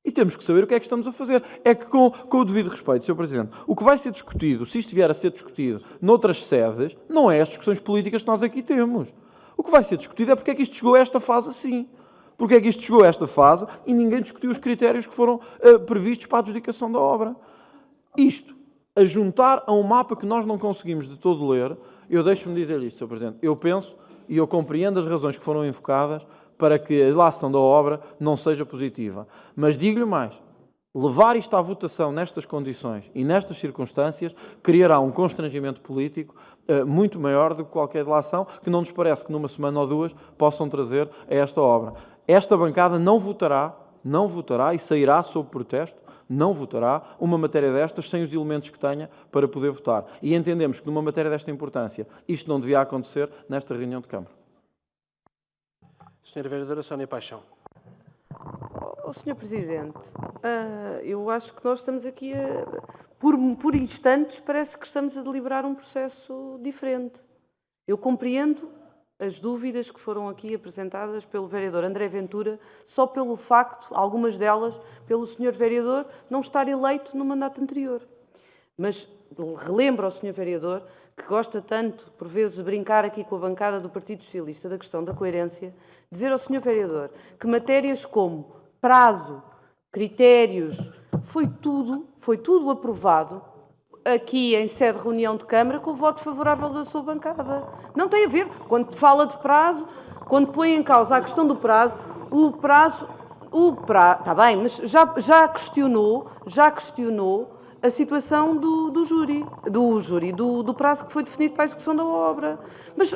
e temos que saber o que é que estamos a fazer. É que, com o devido respeito, Sr. Presidente, o que vai ser discutido, se isto vier a ser discutido noutras sedes, não é as discussões políticas que nós aqui temos. O que vai ser discutido é porque é que isto chegou a esta fase assim. Porque é que isto chegou a esta fase e ninguém discutiu os critérios que foram previstos para a adjudicação da obra. Isto, a juntar a um mapa que nós não conseguimos de todo ler, Eu deixo-me dizer isto, Sr. Presidente. Eu penso e eu compreendo as razões que foram invocadas para que a ilação da obra não seja positiva. Mas digo-lhe mais. Levar isto à votação nestas condições e nestas circunstâncias criará um constrangimento político muito maior do que qualquer delação que não nos parece que numa semana ou duas possam trazer a esta obra. Esta bancada não votará e sairá sob protesto, não votará uma matéria destas sem os elementos que tenha para poder votar. E entendemos que numa matéria desta importância isto não devia acontecer nesta reunião de Câmara. Senhora Vereadora Sónia Paixão. Sr. Presidente, eu acho que nós estamos aqui, por instantes, parece que estamos a deliberar um processo diferente. Eu compreendo as dúvidas que foram aqui apresentadas pelo vereador André Ventura, só pelo facto, algumas delas, pelo Sr. Vereador não estar eleito no mandato anterior. Mas relembro ao Sr. Vereador que gosta tanto, por vezes, de brincar aqui com a bancada do Partido Socialista da questão da coerência, dizer ao Sr. Vereador que matérias como prazo, critérios, foi tudo aprovado aqui em sede de reunião de Câmara com o voto favorável da sua bancada. Não tem a ver. Quando fala de prazo, quando põe em causa a questão do prazo, está bem, mas já questionou a situação do prazo que foi definido para a execução da obra. Mas,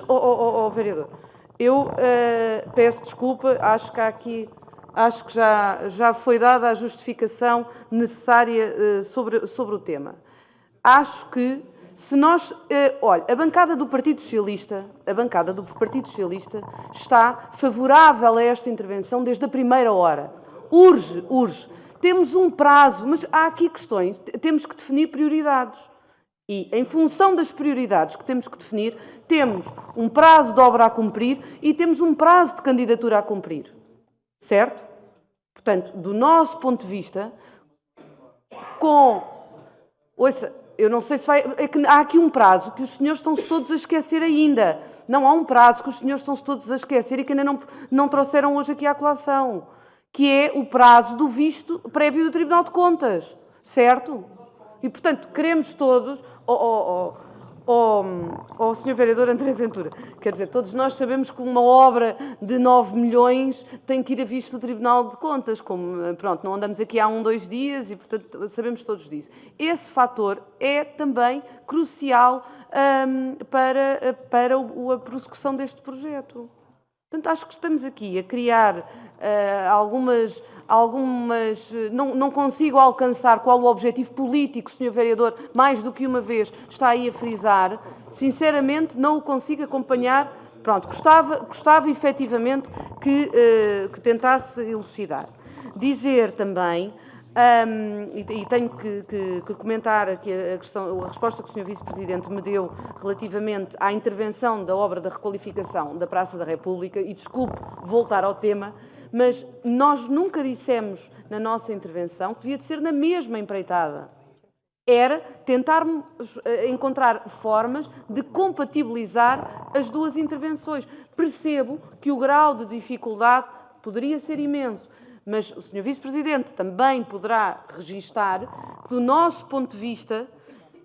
vereador, eu peço desculpa, acho que já foi dada a justificação necessária sobre o tema. Acho que se nós... olha, a bancada do Partido Socialista está favorável a esta intervenção desde a primeira hora. Urge. Temos um prazo, mas há aqui questões. Temos que definir prioridades. E, em função das prioridades que temos que definir, temos um prazo de obra a cumprir e temos um prazo de candidatura a cumprir. Certo? Portanto, do nosso ponto de vista, ouça, eu não sei se vai... É que há aqui um prazo que os senhores estão-se todos a esquecer ainda. Não, há um prazo que os senhores estão-se todos a esquecer e que ainda não trouxeram hoje aqui à colação, que é o prazo do visto prévio do Tribunal de Contas. Certo? E, portanto, queremos todos... Sr. Vereador André Ventura, quer dizer, todos nós sabemos que uma obra de 9 milhões tem que ir a visto do Tribunal de Contas, pronto, não andamos aqui há 2 dias e, portanto, sabemos todos disso. Esse fator é também crucial para a prossecução deste projeto. Portanto, acho que estamos aqui a criar algumas... Não consigo alcançar qual o objetivo político, Sr. Vereador, mais do que uma vez está aí a frisar. Sinceramente, não o consigo acompanhar. Pronto, gostava efetivamente que tentasse elucidar. Dizer também, e tenho que comentar aqui a resposta que o Sr. Vice-Presidente me deu relativamente à intervenção da obra da requalificação da Praça da República, e desculpe voltar ao tema, mas nós nunca dissemos na nossa intervenção que devia de ser na mesma empreitada. Era tentarmos encontrar formas de compatibilizar as duas intervenções. Percebo que o grau de dificuldade poderia ser imenso, mas o Sr. Vice-Presidente também poderá registar que, do nosso ponto de vista,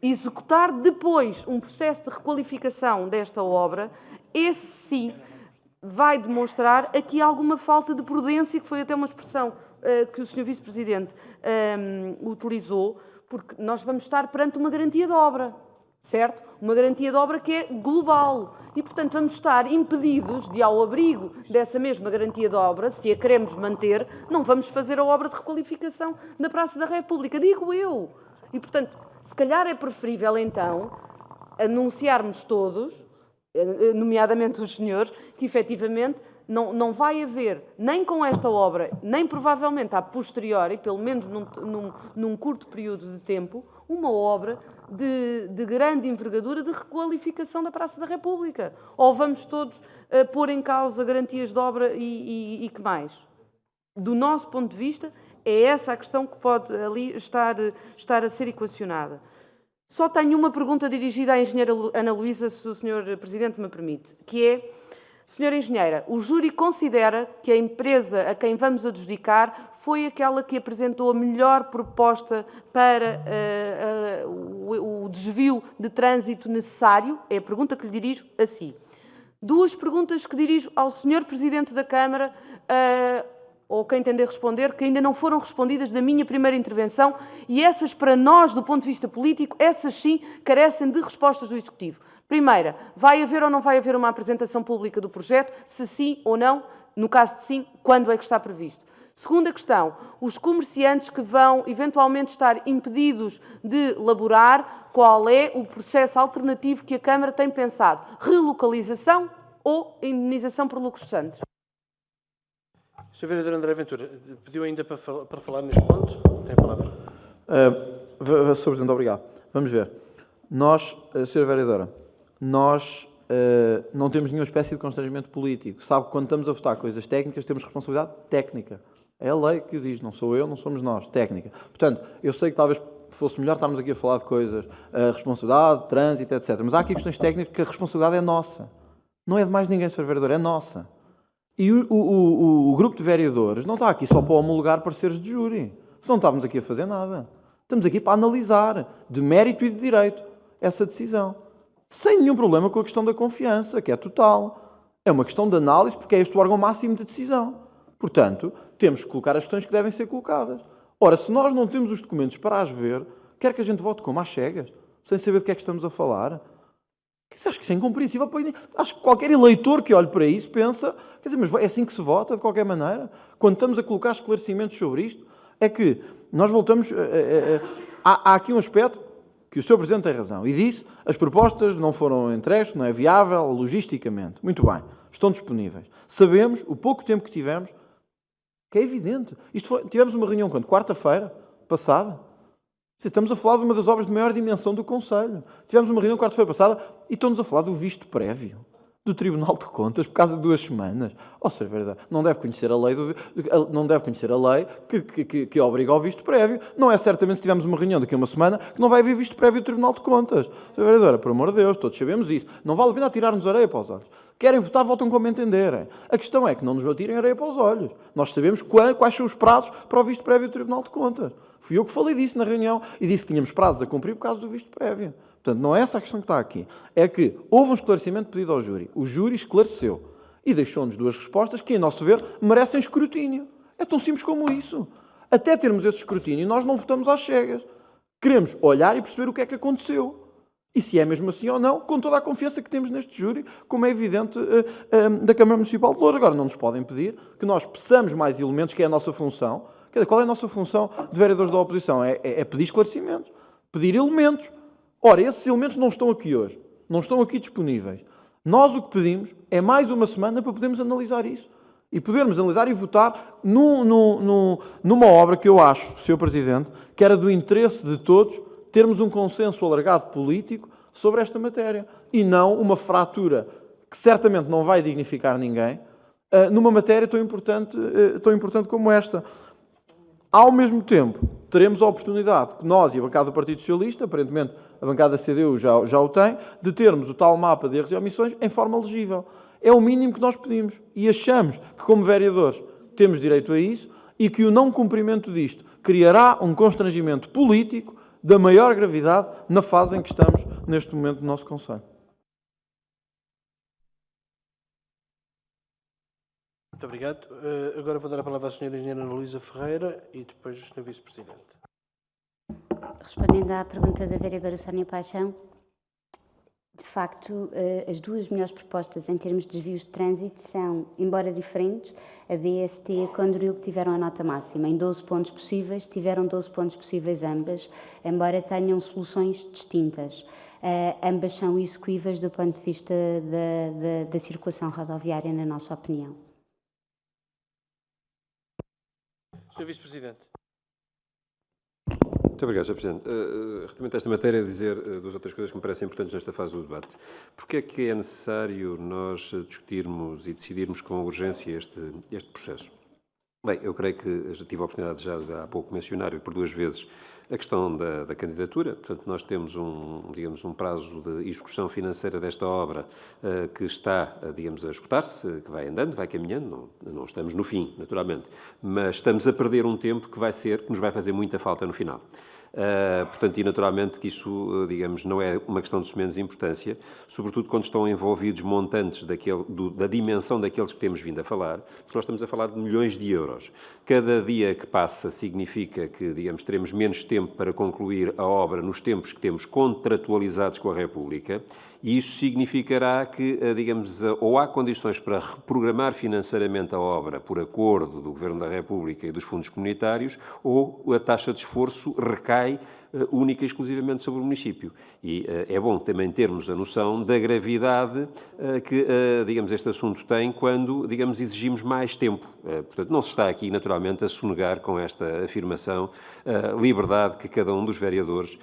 executar depois um processo de requalificação desta obra, esse sim vai demonstrar aqui alguma falta de prudência, que foi até uma expressão que o Sr. Vice-Presidente utilizou, porque nós vamos estar perante uma garantia de obra, certo? Uma garantia de obra que é global. E, portanto, vamos estar impedidos de, ao abrigo dessa mesma garantia de obra, se a queremos manter, não vamos fazer a obra de requalificação da Praça da República, digo eu. E, portanto, se calhar é preferível, então, anunciarmos todos, nomeadamente os senhores, que efetivamente não vai haver, nem com esta obra, nem provavelmente a posteriori, pelo menos num curto período de tempo, uma obra de grande envergadura de requalificação da Praça da República. Ou vamos todos pôr em causa garantias de obra e que mais? Do nosso ponto de vista, é essa a questão que pode ali estar a ser equacionada. Só tenho uma pergunta dirigida à engenheira Ana Luísa, se o Sr. Presidente me permite, que é, Senhora Engenheira, o júri considera que a empresa a quem vamos adjudicar foi aquela que apresentou a melhor proposta para o desvio de trânsito necessário? É a pergunta que lhe dirijo a si. Duas perguntas que dirijo ao Sr. Presidente da Câmara, ou quem entender responder, que ainda não foram respondidas da minha primeira intervenção, e essas, para nós, do ponto de vista político, essas sim carecem de respostas do Executivo. Primeira, vai haver ou não vai haver uma apresentação pública do projeto? Se sim ou não, no caso de sim, quando é que está previsto? Segunda questão, os comerciantes que vão eventualmente estar impedidos de laborar, qual é o processo alternativo que a Câmara tem pensado? Relocalização ou indemnização por lucros cessantes? Sr. Vereador André Ventura, pediu ainda para falar neste ponto? Tem a palavra. Sr. Presidente, obrigado. Vamos ver. Nós, Sra. Vereadora, nós não temos nenhuma espécie de constrangimento político. Sabe que quando estamos a votar coisas técnicas, temos responsabilidade técnica. É a lei que o diz, não sou eu, não somos nós, técnica. Portanto, eu sei que talvez fosse melhor estarmos aqui a falar de coisas, responsabilidade, trânsito, etc. Mas há aqui questões técnicas que a responsabilidade é nossa. Não é de mais ninguém, Sr. Vereador, é nossa. E o grupo de vereadores não está aqui só para homologar pareceres de júri. Se não estávamos aqui a fazer nada. Estamos aqui para analisar, de mérito e de direito, essa decisão. Sem nenhum problema com a questão da confiança, que é total. É uma questão de análise, porque é este o órgão máximo de decisão. Portanto, temos que colocar as questões que devem ser colocadas. Ora, se nós não temos os documentos para as ver, quer que a gente vote como às cegas, sem saber de que é que estamos a falar? Acho que isso é incompreensível. Acho que qualquer eleitor que olhe para isso pensa, quer dizer, mas é assim que se vota, de qualquer maneira? Quando estamos a colocar esclarecimentos sobre isto, é que nós voltamos... Há aqui um aspecto que o Sr. Presidente tem razão. E disse, as propostas não foram entregues, não é viável logisticamente. Muito bem, estão disponíveis. Sabemos, o pouco tempo que tivemos, que é evidente. Tivemos uma reunião quando? Quarta-feira passada. Estamos a falar de uma das obras de maior dimensão do Conselho. Tivemos uma reunião quarta-feira passada e estão-nos a falar do visto prévio do Tribunal de Contas por causa de 2 semanas. Sr. Vereador, não deve conhecer a lei, que obriga ao visto prévio. Não é certamente se tivermos uma reunião daqui a uma semana que não vai haver visto prévio do Tribunal de Contas. Sr. Vereadora, por amor de Deus, todos sabemos isso. Não vale a pena atirar-nos areia para os olhos. Querem votar, votam como entenderem. A questão é que não nos atirem areia para os olhos. Nós sabemos quais são os prazos para o visto prévio do Tribunal de Contas. Fui eu que falei disso na reunião e disse que tínhamos prazos a cumprir por causa do visto prévio. Portanto, não é essa a questão que está aqui. É que houve um esclarecimento pedido ao júri. O júri esclareceu e deixou-nos 2 respostas que, em nosso ver, merecem escrutínio. É tão simples como isso. Até termos esse escrutínio, nós não votamos às cegas. Queremos olhar e perceber o que é que aconteceu. E se é mesmo assim ou não, com toda a confiança que temos neste júri, como é evidente da Câmara Municipal de Loures. Agora, não nos podem pedir que nós peçamos mais elementos, que é a nossa função. Quer dizer, qual é a nossa função de vereadores da oposição? É pedir esclarecimentos, pedir elementos. Ora, esses elementos não estão aqui hoje, não estão aqui disponíveis. Nós o que pedimos é mais uma semana para podermos analisar isso. E podermos analisar e votar numa obra que eu acho, Sr. Presidente, que era do interesse de todos termos um consenso alargado político sobre esta matéria. E não uma fratura que certamente não vai dignificar ninguém numa matéria tão importante como esta. Ao mesmo tempo, teremos a oportunidade, nós e a bancada do Partido Socialista, aparentemente a bancada da CDU já o tem, de termos o tal mapa de erros e omissões em forma legível. É o mínimo que nós pedimos. E achamos que, como vereadores, temos direito a isso e que o não cumprimento disto criará um constrangimento político da maior gravidade na fase em que estamos neste momento do nosso Conselho. Muito obrigado. Agora vou dar a palavra à Sra. Engenheira Ana Luísa Ferreira e depois ao Sr. Vice-Presidente. Respondendo à pergunta da vereadora Sónia Paixão, de facto, as 2 melhores propostas em termos de desvios de trânsito são, embora diferentes, a DST e a Condoril, que tiveram a nota máxima. Em 12 pontos possíveis, tiveram 12 pontos possíveis ambas, embora tenham soluções distintas. Ambas são execuíveis do ponto de vista da circulação rodoviária, na nossa opinião. Sr. Vice-Presidente. Muito obrigado, Sr. Presidente. Relativamente a esta matéria, dizer 2 ou 3 coisas que me parecem importantes nesta fase do debate. Porquê é que é necessário nós discutirmos e decidirmos com urgência este processo? Bem, eu creio que já tive a oportunidade já de há pouco mencionar, e por 2 vezes, a questão da candidatura. Portanto, nós temos digamos, um prazo de execução financeira desta obra que está, digamos, a esgotar-se, que vai andando, vai caminhando, não estamos no fim, naturalmente, mas estamos a perder um tempo que nos vai fazer muita falta no final. Portanto, e naturalmente que isso, digamos, não é uma questão de sumenos importância, sobretudo quando estão envolvidos montantes da dimensão daqueles que temos vindo a falar, porque nós estamos a falar de milhões de euros. Cada dia que passa significa que, digamos, teremos menos tempo para concluir a obra nos tempos que temos contratualizados com a República, e isso significará que, digamos, ou há condições para reprogramar financeiramente a obra por acordo do Governo da República e dos fundos comunitários, ou a taxa de esforço recai única e exclusivamente sobre o município. E é bom também termos a noção da gravidade que, digamos, este assunto tem quando, digamos, exigimos mais tempo. Portanto, não se está aqui, naturalmente, a sonegar com esta afirmação a liberdade que cada um dos vereadores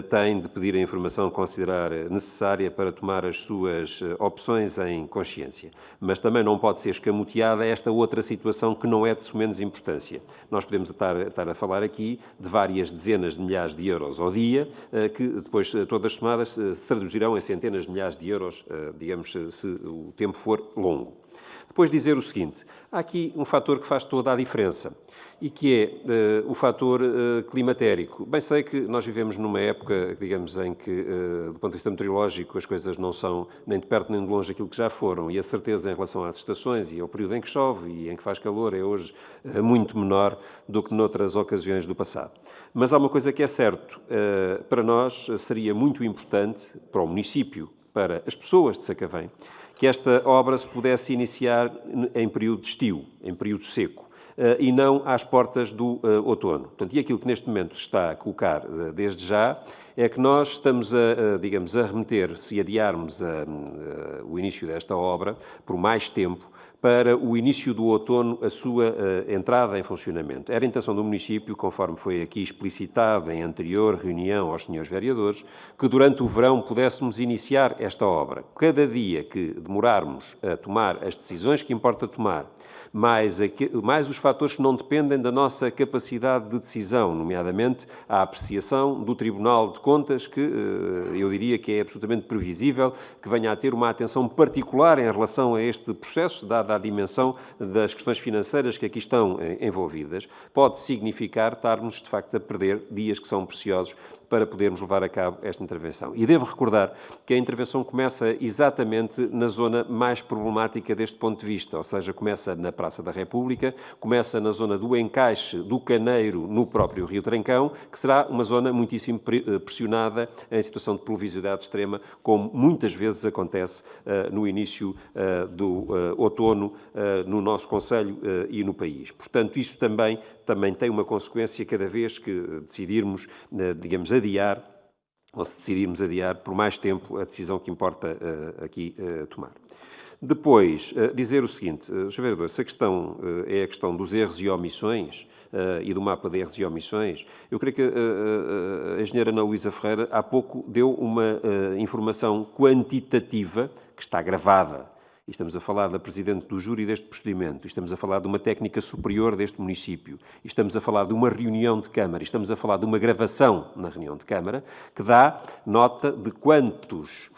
tem de pedir a informação que considerar necessária para tomar as suas opções em consciência. Mas também não pode ser escamoteada esta outra situação que não é de sumenos importância. Nós podemos estar a falar aqui de várias dezenas de milhares de euros ao dia, que depois todas somadas se traduzirão em centenas de milhares de euros, digamos, se o tempo for longo. Depois dizer o seguinte, há aqui um fator que faz toda a diferença e que é o fator climatérico. Bem, sei que nós vivemos numa época, digamos, em que, do ponto de vista meteorológico, as coisas não são nem de perto nem de longe aquilo que já foram, e a certeza em relação às estações e ao período em que chove e em que faz calor é hoje muito menor do que noutras ocasiões do passado. Mas há uma coisa que é certo, para nós seria muito importante, para o município, para as pessoas de Sacavém, que esta obra se pudesse iniciar em período de estio, em período seco, e não às portas do outono. Portanto, e aquilo que neste momento se está a colocar desde já é que nós estamos digamos, a remeter, se adiarmos o início desta obra por mais tempo, para o início do outono, a sua entrada em funcionamento. Era a intenção do município, conforme foi aqui explicitado em anterior reunião aos senhores vereadores, que durante o verão pudéssemos iniciar esta obra. Cada dia que demorarmos a tomar as decisões que importa tomar, mais os fatores que não dependem da nossa capacidade de decisão, nomeadamente a apreciação do Tribunal de Contas, que eu diria que é absolutamente previsível que venha a ter uma atenção particular em relação a este processo, dada a dimensão das questões financeiras que aqui estão envolvidas, pode significar estarmos, de facto, a perder dias que são preciosos para podermos levar a cabo esta intervenção. E devo recordar que a intervenção começa exatamente na zona mais problemática deste ponto de vista, ou seja, começa na Praça da República, começa na zona do encaixe do Caneiro no próprio Rio Trancão, que será uma zona muitíssimo pressionada em situação de pluviosidade extrema, como muitas vezes acontece no início do outono no nosso concelho e no país. Portanto, isso também tem uma consequência cada vez que decidirmos, digamos, adiar, ou se decidirmos adiar por mais tempo a decisão que importa aqui tomar. Depois, dizer o seguinte, Sr. Vereador, se a questão é a questão dos erros e omissões e do mapa de erros e omissões, eu creio que a engenheira Ana Luísa Ferreira há pouco deu uma informação quantitativa que está gravada. E estamos a falar da Presidente do Júri deste procedimento, estamos a falar de uma técnica superior deste município, estamos a falar de uma reunião de Câmara, estamos a falar de uma gravação na reunião de Câmara, que dá nota de quantas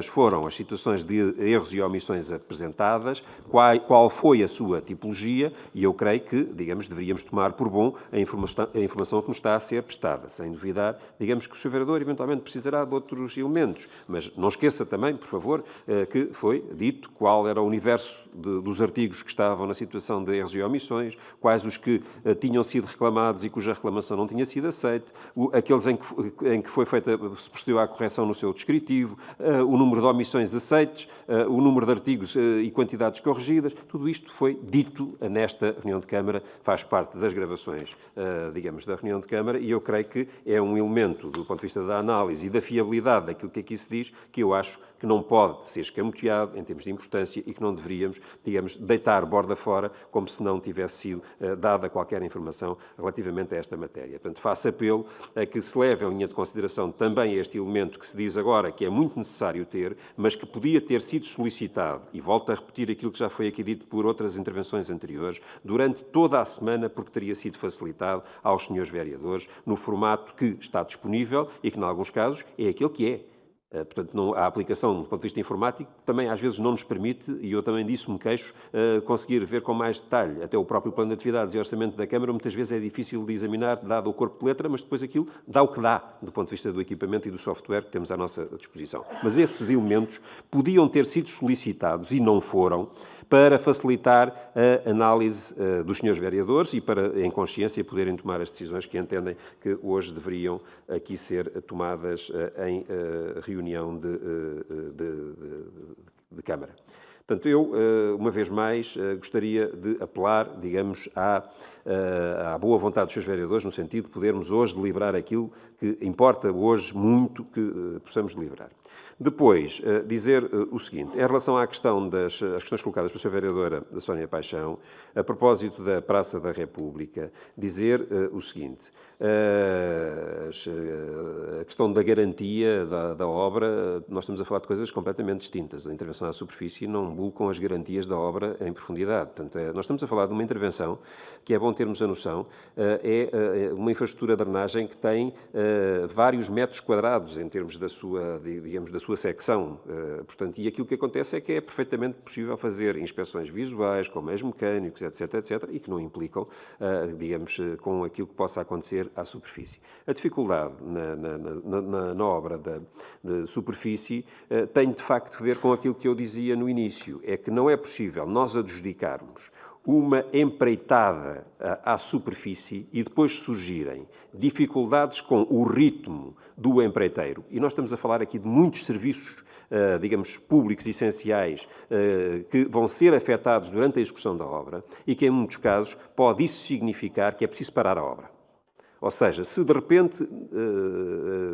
foram as situações de erros e omissões apresentadas, qual foi a sua tipologia, e eu creio que, digamos, deveríamos tomar por bom a informação que nos está a ser prestada. Sem duvidar, digamos que o Sr. Vereador eventualmente precisará de outros elementos, mas não esqueça também, por favor, que foi dito qual era o universo dos artigos que estavam na situação de erros e omissões, quais os que tinham sido reclamados e cuja reclamação não tinha sido aceita, aqueles em que foi feita, se procedeu à correção no seu descritivo, o número de omissões aceites, o número de artigos e quantidades corrigidas, tudo isto foi dito nesta reunião de Câmara, faz parte das gravações, digamos, da reunião de Câmara, e eu creio que é um elemento, do ponto de vista da análise e da fiabilidade daquilo que aqui se diz, que eu acho que não pode ser escamoteado em termos de importância e que não deveríamos, digamos, deitar borda fora como se não tivesse sido dada qualquer informação relativamente a esta matéria. Portanto, faço apelo a que se leve em linha de consideração também este elemento que se diz agora que é muito necessário ter, mas que podia ter sido solicitado, e volto a repetir aquilo que já foi aqui dito por outras intervenções anteriores, durante toda a semana, porque teria sido facilitado aos senhores vereadores, no formato que está disponível e que, em alguns casos, é aquele que é. Portanto, a aplicação, do ponto de vista informático, também às vezes não nos permite, e eu também disso me queixo, conseguir ver com mais detalhe. Até o próprio plano de atividades e orçamento da Câmara muitas vezes é difícil de examinar, dado o corpo de letra, mas depois aquilo dá o que dá, do ponto de vista do equipamento e do software que temos à nossa disposição. Mas esses elementos podiam ter sido solicitados, e não foram, para facilitar a análise dos senhores vereadores e para, em consciência, poderem tomar as decisões que entendem que hoje deveriam aqui ser tomadas em reunião de Câmara. Portanto, eu, uma vez mais, gostaria de apelar, digamos, à boa vontade dos seus vereadores, no sentido de podermos hoje deliberar aquilo que importa hoje muito que possamos deliberar. Depois, dizer o seguinte, em relação à questão as questões colocadas pela sua vereadora Sónia Paixão, a propósito da Praça da República, dizer o seguinte, a questão da garantia da obra, nós estamos a falar de coisas completamente distintas. A intervenção à superfície não bulcam as garantias da obra em profundidade. Portanto, nós estamos a falar de uma intervenção que é bom termos a noção, é uma infraestrutura de drenagem que tem vários metros quadrados em termos da sua, digamos, da sua secção. Portanto, e aquilo que acontece é que é perfeitamente possível fazer inspeções visuais, com meios mecânicos, etc., etc., e que não implicam, digamos, com aquilo que possa acontecer à superfície. A dificuldade na obra de superfície tem, de facto, a ver com aquilo que eu dizia no início, é que não é possível nós adjudicarmos uma empreitada à superfície e depois surgirem dificuldades com o ritmo do empreiteiro. E nós estamos a falar aqui de muitos serviços, digamos, públicos essenciais que vão ser afetados durante a execução da obra e que, em muitos casos, pode isso significar que é preciso parar a obra. Ou seja, se de repente,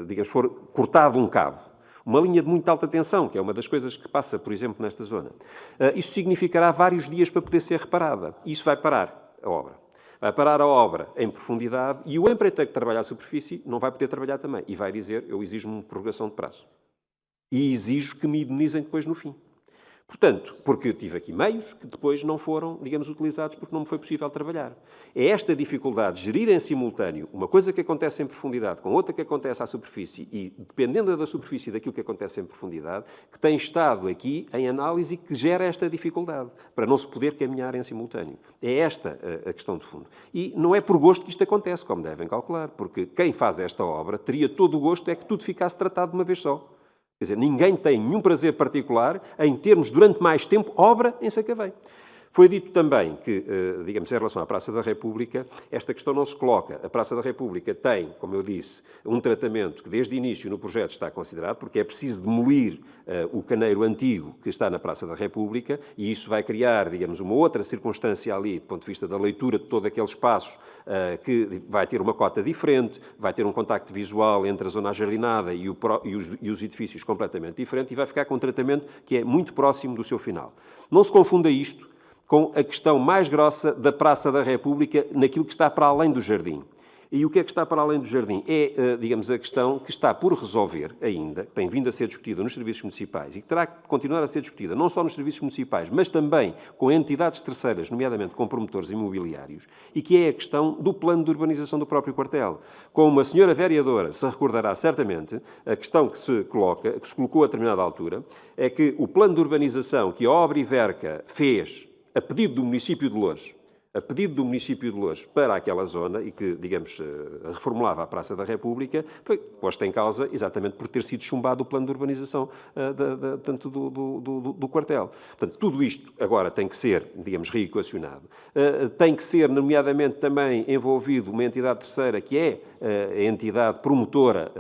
digamos, for cortado um cabo, uma linha de muita alta tensão, que é uma das coisas que passa, por exemplo, nesta zona, isso significará vários dias para poder ser reparada. E isso vai parar a obra. Vai parar a obra em profundidade e o empreiteiro que trabalha à superfície não vai poder trabalhar também. E vai dizer, eu exijo-me uma prorrogação de prazo. E exijo que me indenizem depois no fim. Portanto, porque eu tive aqui meios que depois não foram, digamos, utilizados porque não me foi possível trabalhar. É esta dificuldade de gerir em simultâneo uma coisa que acontece em profundidade com outra que acontece à superfície e, dependendo da superfície daquilo que acontece em profundidade, que tem estado aqui em análise que gera esta dificuldade, para não se poder caminhar em simultâneo. É esta a questão de fundo. E não é por gosto que isto acontece, como devem calcular, porque quem faz esta obra teria todo o gosto é que tudo ficasse tratado de uma vez só. Quer dizer, ninguém tem nenhum prazer particular em termos, durante mais tempo, obra em Sacavém. Foi dito também que, digamos, em relação à Praça da República, esta questão não se coloca. A Praça da República tem, como eu disse, um tratamento que desde o início no projeto está considerado, porque é preciso demolir o caneiro antigo que está na Praça da República, e isso vai criar, digamos, uma outra circunstância ali, do ponto de vista da leitura de todo aquele espaço, que vai ter uma cota diferente, vai ter um contacto visual entre a zona ajardinada e os edifícios completamente diferente, e vai ficar com um tratamento que é muito próximo do seu final. Não se confunda isto com a questão mais grossa da Praça da República naquilo que está para além do jardim. E o que é que está para além do jardim? É, digamos, a questão que está por resolver ainda, que tem vindo a ser discutida nos serviços municipais e que terá que continuar a ser discutida não só nos serviços municipais, mas também com entidades terceiras, nomeadamente com promotores imobiliários, e que é a questão do plano de urbanização do próprio quartel. Como a senhora vereadora se recordará certamente, a questão que se colocou a determinada altura, é que o plano de urbanização que a Obra Iverca fez a pedido do município de Loures, para aquela zona e que, digamos, reformulava a Praça da República, foi posto em causa exatamente por ter sido chumbado o plano de urbanização tanto do quartel. Portanto, tudo isto agora tem que ser, digamos, reequacionado. Tem que ser, nomeadamente, também envolvido uma entidade terceira, que é a entidade promotora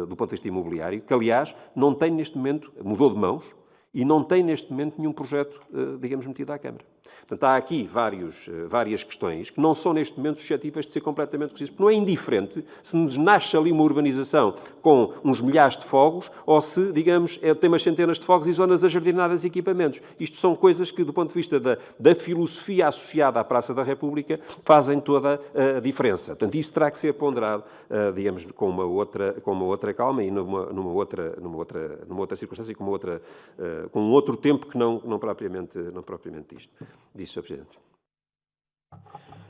do ponto de vista imobiliário, que, aliás, não tem neste momento, mudou de mãos, e não tem neste momento nenhum projeto, digamos, metido à Câmara. Portanto, há aqui várias questões que não são, neste momento, suscetíveis de ser completamente resolvidas. Porque não é indiferente se nos nasce ali uma urbanização com uns milhares de fogos ou se, digamos, tem umas centenas de fogos e zonas ajardinadas e equipamentos. Isto são coisas que, do ponto de vista da filosofia associada à Praça da República, fazem toda a diferença. Portanto, isso terá que ser ponderado, digamos, com uma outra calma e numa outra circunstância e com um outro tempo que não propriamente isto. Disse, Sr. Presidente.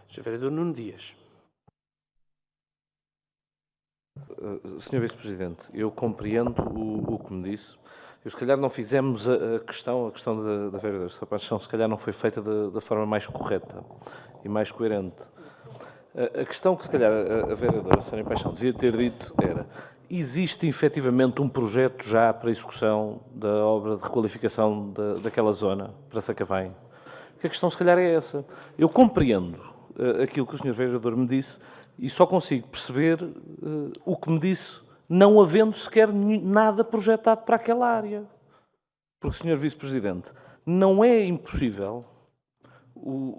Sr. Vereador Nuno Dias. Sr. Vice-Presidente, eu compreendo o que me disse. Se calhar não fizemos a questão da vereadora Sra. Paixão, se calhar não foi feita da forma mais correta e mais coerente. A questão que se calhar a vereadora Sra. Paixão devia ter dito era: existe efetivamente um projeto já para execução da obra de requalificação daquela zona, para Sacavém? Porque a questão se calhar é essa. Eu compreendo aquilo que o Sr. vereador me disse e só consigo perceber o que me disse não havendo sequer nada projetado para aquela área. Porque, Sr. Vice-Presidente, não é impossível,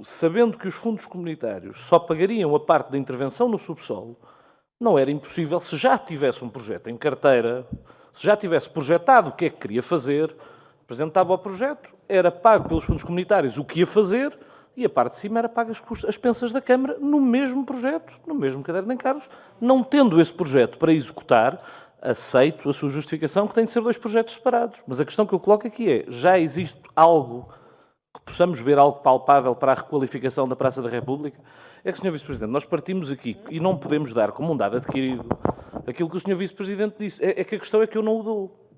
sabendo que os fundos comunitários só pagariam a parte da intervenção no subsolo, não era impossível, se já tivesse um projeto em carteira, se já tivesse projetado o que é que queria fazer, apresentava o projeto, era pago pelos fundos comunitários o que ia fazer e a parte de cima era paga as pensas da Câmara no mesmo projeto, no mesmo caderno de encargos. Não tendo esse projeto para executar, aceito a sua justificação que tem de ser 2 projetos separados. Mas a questão que eu coloco aqui é: já existe algo que possamos ver, algo palpável para a requalificação da Praça da República? É que, Sr. Vice-Presidente, nós partimos aqui e não podemos dar como um dado adquirido aquilo que o Sr. Vice-Presidente disse. É que a questão é que eu não o dou.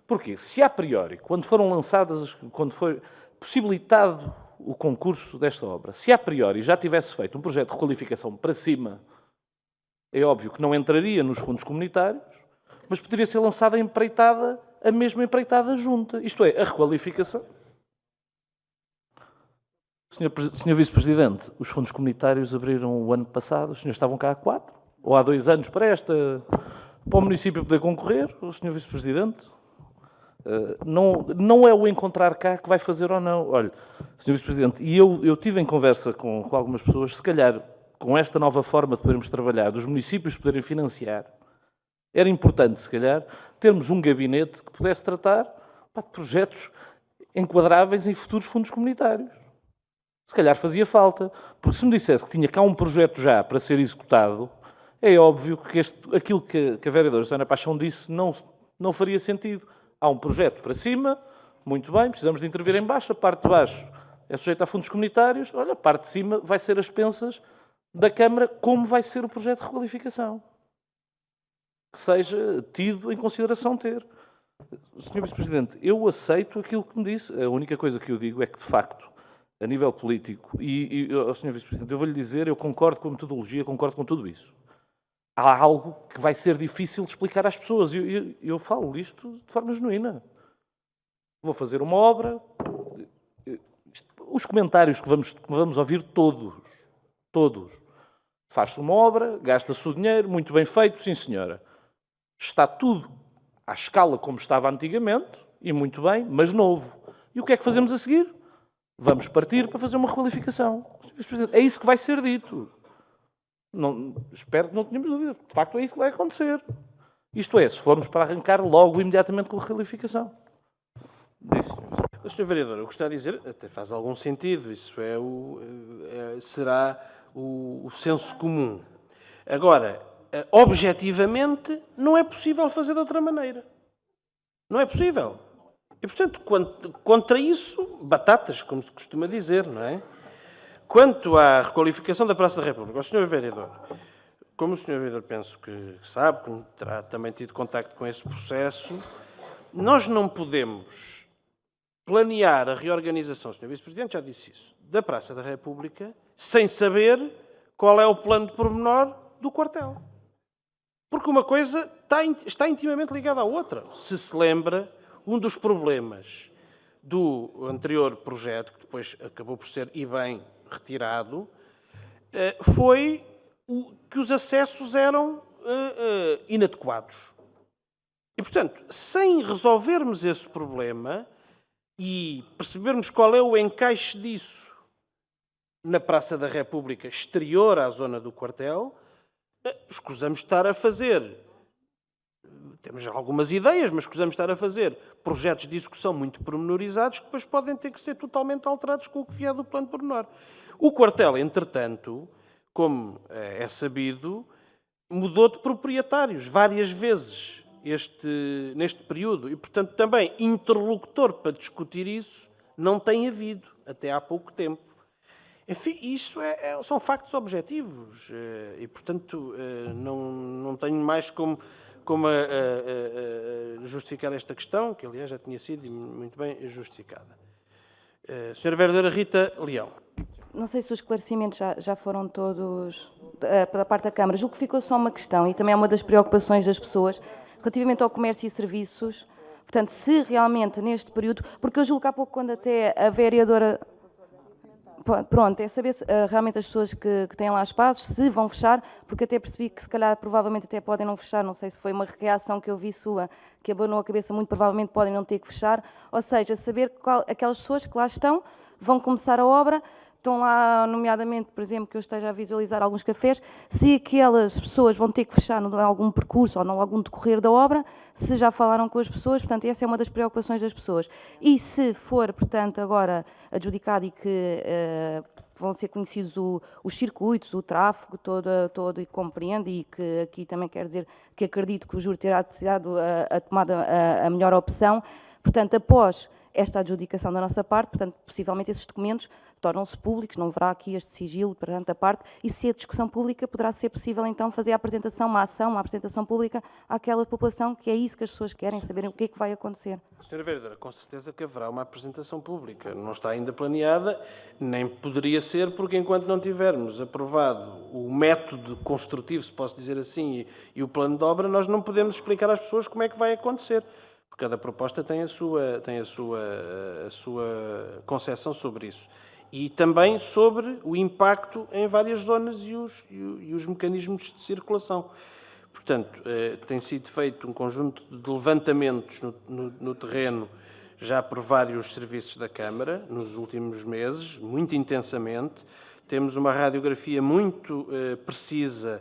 Porquê? Se a priori, quando foi possibilitado o concurso desta obra, se a priori já tivesse feito um projeto de requalificação para cima, é óbvio que não entraria nos fundos comunitários, mas poderia ser lançada a mesma empreitada junta. Isto é, a requalificação. Sr. Vice-Presidente, os fundos comunitários abriram o ano passado, os senhores estavam cá há 4, ou há 2 anos para o município poder concorrer, o Sr. Vice-Presidente. Não é o encontrar cá que vai fazer ou não. Olha, Sr. Vice-Presidente, e eu tive em conversa com algumas pessoas, se calhar com esta nova forma de podermos trabalhar, dos municípios poderem financiar, era importante, se calhar, termos um gabinete que pudesse tratar de projetos enquadráveis em futuros fundos comunitários. Se calhar fazia falta, porque se me dissesse que tinha cá um projeto já para ser executado, é óbvio que aquilo que a vereadora Sra. Paixão disse não faria sentido. Há um projeto para cima, muito bem, precisamos de intervir em baixo, a parte de baixo é sujeita a fundos comunitários, olha, a parte de cima vai ser as pensas da Câmara, como vai ser o projeto de requalificação. Que seja tido em consideração ter. Sr. Vice-Presidente, eu aceito aquilo que me disse, a única coisa que eu digo é que, de facto, a nível político, Sr. Vice-Presidente, eu vou-lhe dizer, eu concordo com a metodologia, concordo com tudo isso. Há algo que vai ser difícil de explicar às pessoas. Eu falo isto de forma genuína. Vou fazer uma obra. Os comentários que vamos ouvir todos. Faz-se uma obra, gasta-se o dinheiro, muito bem feito, sim senhora. Está tudo à escala como estava antigamente, e muito bem, mas novo. E o que é que fazemos a seguir? Vamos partir para fazer uma requalificação. É isso que vai ser dito. Espero que não tenhamos dúvida. De facto, é isso que vai acontecer. Isto é, se formos para arrancar logo, imediatamente, com a requalificação. Disse. Sr. Vereador, o que está a dizer até faz algum sentido. Isso será o senso comum. Agora, objetivamente, não é possível fazer de outra maneira. Não é possível. E, portanto, contra isso, batatas, como se costuma dizer, não é? Quanto à requalificação da Praça da República, o Sr. Vereador, como o Sr. Vereador penso que sabe, que terá também tido contacto com esse processo, nós não podemos planear a reorganização, o Sr. Vice-Presidente já disse isso, da Praça da República, sem saber qual é o plano de pormenor do quartel. Porque uma coisa está intimamente ligada à outra. Se lembra, um dos problemas do anterior projeto, que depois acabou por ser, e bem, retirado, foi que os acessos eram inadequados. E, portanto, sem resolvermos esse problema, e percebermos qual é o encaixe disso na Praça da República, exterior à zona do quartel, escusamos estar a fazer. Temos algumas ideias, mas escusamos estar a fazer projetos de execução muito pormenorizados que depois podem ter que ser totalmente alterados com o que vier do plano pormenor. O quartel, entretanto, como é sabido, mudou de proprietários várias vezes neste período e, portanto, também interlocutor para discutir isso não tem havido até há pouco tempo. Enfim, isso são factos objetivos e, portanto, não tenho mais como justificar esta questão, que, aliás, já tinha sido muito bem justificada. Sra. Vereadora Rita Leão. Não sei se os esclarecimentos já foram todos pela parte da Câmara. Julgo que ficou só uma questão, e também é uma das preocupações das pessoas, relativamente ao comércio e serviços. Portanto, se realmente neste período, porque eu julgo que há pouco, quando até a vereadora... Pronto, é saber se, realmente as pessoas que têm lá espaços, se vão fechar, porque até percebi que se calhar provavelmente até podem não fechar, não sei se foi uma reação que eu vi sua, que abanou a cabeça, muito provavelmente podem não ter que fechar, ou seja, saber aquelas pessoas que lá estão, vão começar a obra, estão lá, nomeadamente, por exemplo, que eu esteja a visualizar alguns cafés, se aquelas pessoas vão ter que fechar em algum percurso ou em algum decorrer da obra, se já falaram com as pessoas, portanto, essa é uma das preocupações das pessoas. E se for, portanto, agora adjudicado e que vão ser conhecidos os circuitos, o tráfego todo e compreende, e que aqui também quero dizer que acredito que o júri terá dado a melhor opção, portanto, após esta adjudicação da nossa parte, portanto, possivelmente esses documentos tornam-se públicos, não haverá aqui este sigilo perante a parte, e se a discussão pública poderá ser possível então fazer a apresentação, uma apresentação pública àquela população, que é isso que as pessoas querem, saberem o que é que vai acontecer. Sra. Vereadora, com certeza que haverá uma apresentação pública. Não está ainda planeada, nem poderia ser, porque enquanto não tivermos aprovado o método construtivo, se posso dizer assim, e o plano de obra, nós não podemos explicar às pessoas como é que vai acontecer. Porque cada proposta tem a sua concepção sobre isso. E também sobre o impacto em várias zonas e os mecanismos de circulação. Portanto, tem sido feito um conjunto de levantamentos no terreno já por vários serviços da Câmara nos últimos meses, muito intensamente. Temos uma radiografia muito precisa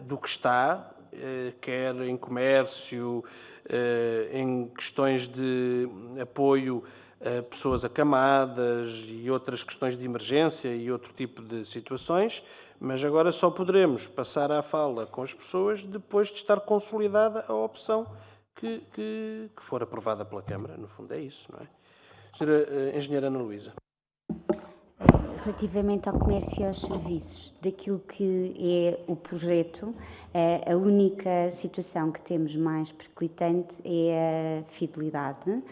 do que está, quer em comércio, em questões de apoio a pessoas acamadas e outras questões de emergência e outro tipo de situações, mas agora só poderemos passar à fala com as pessoas depois de estar consolidada a opção que for aprovada pela Câmara. No fundo é isso, não é? Senhora Engenheira Ana Luísa. Relativamente ao comércio e aos serviços, daquilo que é o projeto, a única situação que temos mais periclitante é a fidelidade,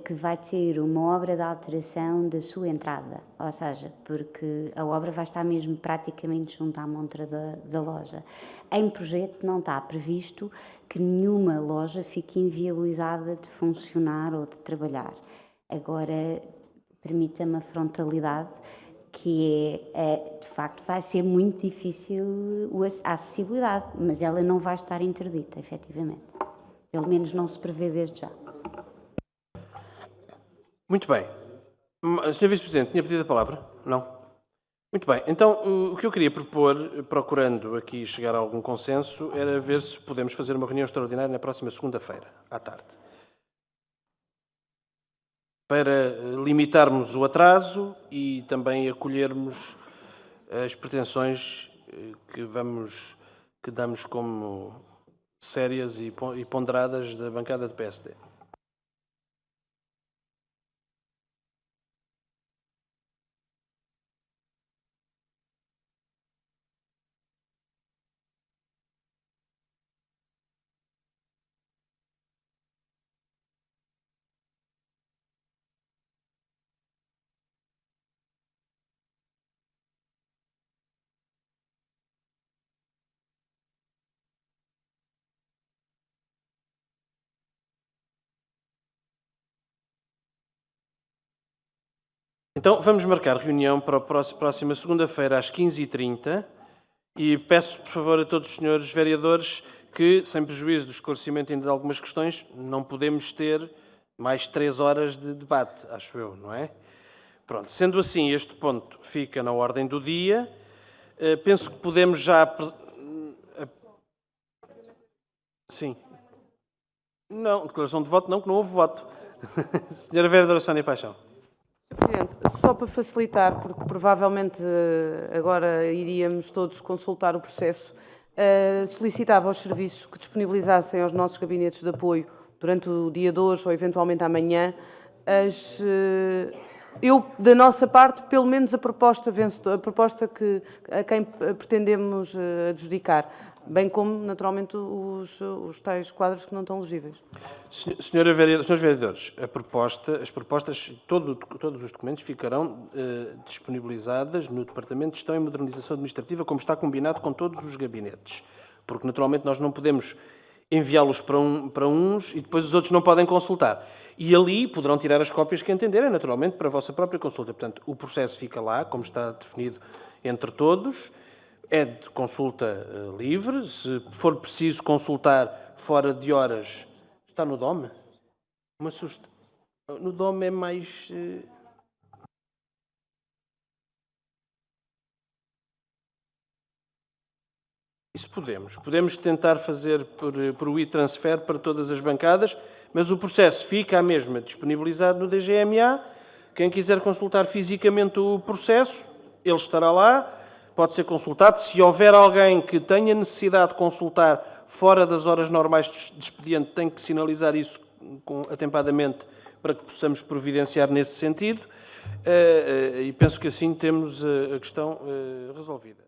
que vai ter uma obra de alteração da sua entrada, ou seja, porque a obra vai estar mesmo praticamente junto à montra da loja. Em projeto não está previsto que nenhuma loja fique inviabilizada de funcionar ou de trabalhar. Agora, permita-me a frontalidade, que de facto, vai ser muito difícil a acessibilidade, mas ela não vai estar interdita, efetivamente. Pelo menos não se prevê desde já. Muito bem. Sr. Vice-Presidente, tinha pedido a palavra? Não? Muito bem. Então, o que eu queria propor, procurando aqui chegar a algum consenso, era ver se podemos fazer uma reunião extraordinária na próxima segunda-feira, à tarde, para limitarmos o atraso e também acolhermos as pretensões que damos como sérias e ponderadas da bancada do PSD. Então, vamos marcar reunião para a próxima segunda-feira, às 15h30, e peço, por favor, a todos os senhores vereadores que, sem prejuízo do esclarecimento ainda de algumas questões, não podemos ter mais 3 horas de debate, acho eu, não é? Pronto, sendo assim, este ponto fica na ordem do dia. Penso que podemos já... Sim. Não, declaração de voto não, que não houve voto. Senhora Vereadora Sónia Paixão. Presidente, só para facilitar, porque provavelmente agora iríamos todos consultar o processo, solicitava aos serviços que disponibilizassem aos nossos gabinetes de apoio durante o dia de hoje ou eventualmente amanhã, da nossa parte, pelo menos a proposta a quem pretendemos adjudicar, bem como, naturalmente, os tais quadros que não estão legíveis. Senhores vereadores, as propostas, todos os documentos ficarão disponibilizados no Departamento de Gestão e Modernização Administrativa, como está combinado com todos os gabinetes, porque naturalmente nós não podemos enviá-los para uns e depois os outros não podem consultar. E ali poderão tirar as cópias que entenderem, naturalmente, para a vossa própria consulta. Portanto, o processo fica lá, como está definido entre todos. É de consulta livre. Se for preciso consultar fora de horas, está no DOME? Me assusta. No DOME é mais... Isso podemos. Podemos tentar fazer por e-transfer para todas as bancadas, mas o processo fica à mesma disponibilizado no DGMA. Quem quiser consultar fisicamente o processo, ele estará lá. Pode ser consultado. Se houver alguém que tenha necessidade de consultar fora das horas normais de expediente, tem que sinalizar isso atempadamente para que possamos providenciar nesse sentido. E penso que assim temos a questão resolvida.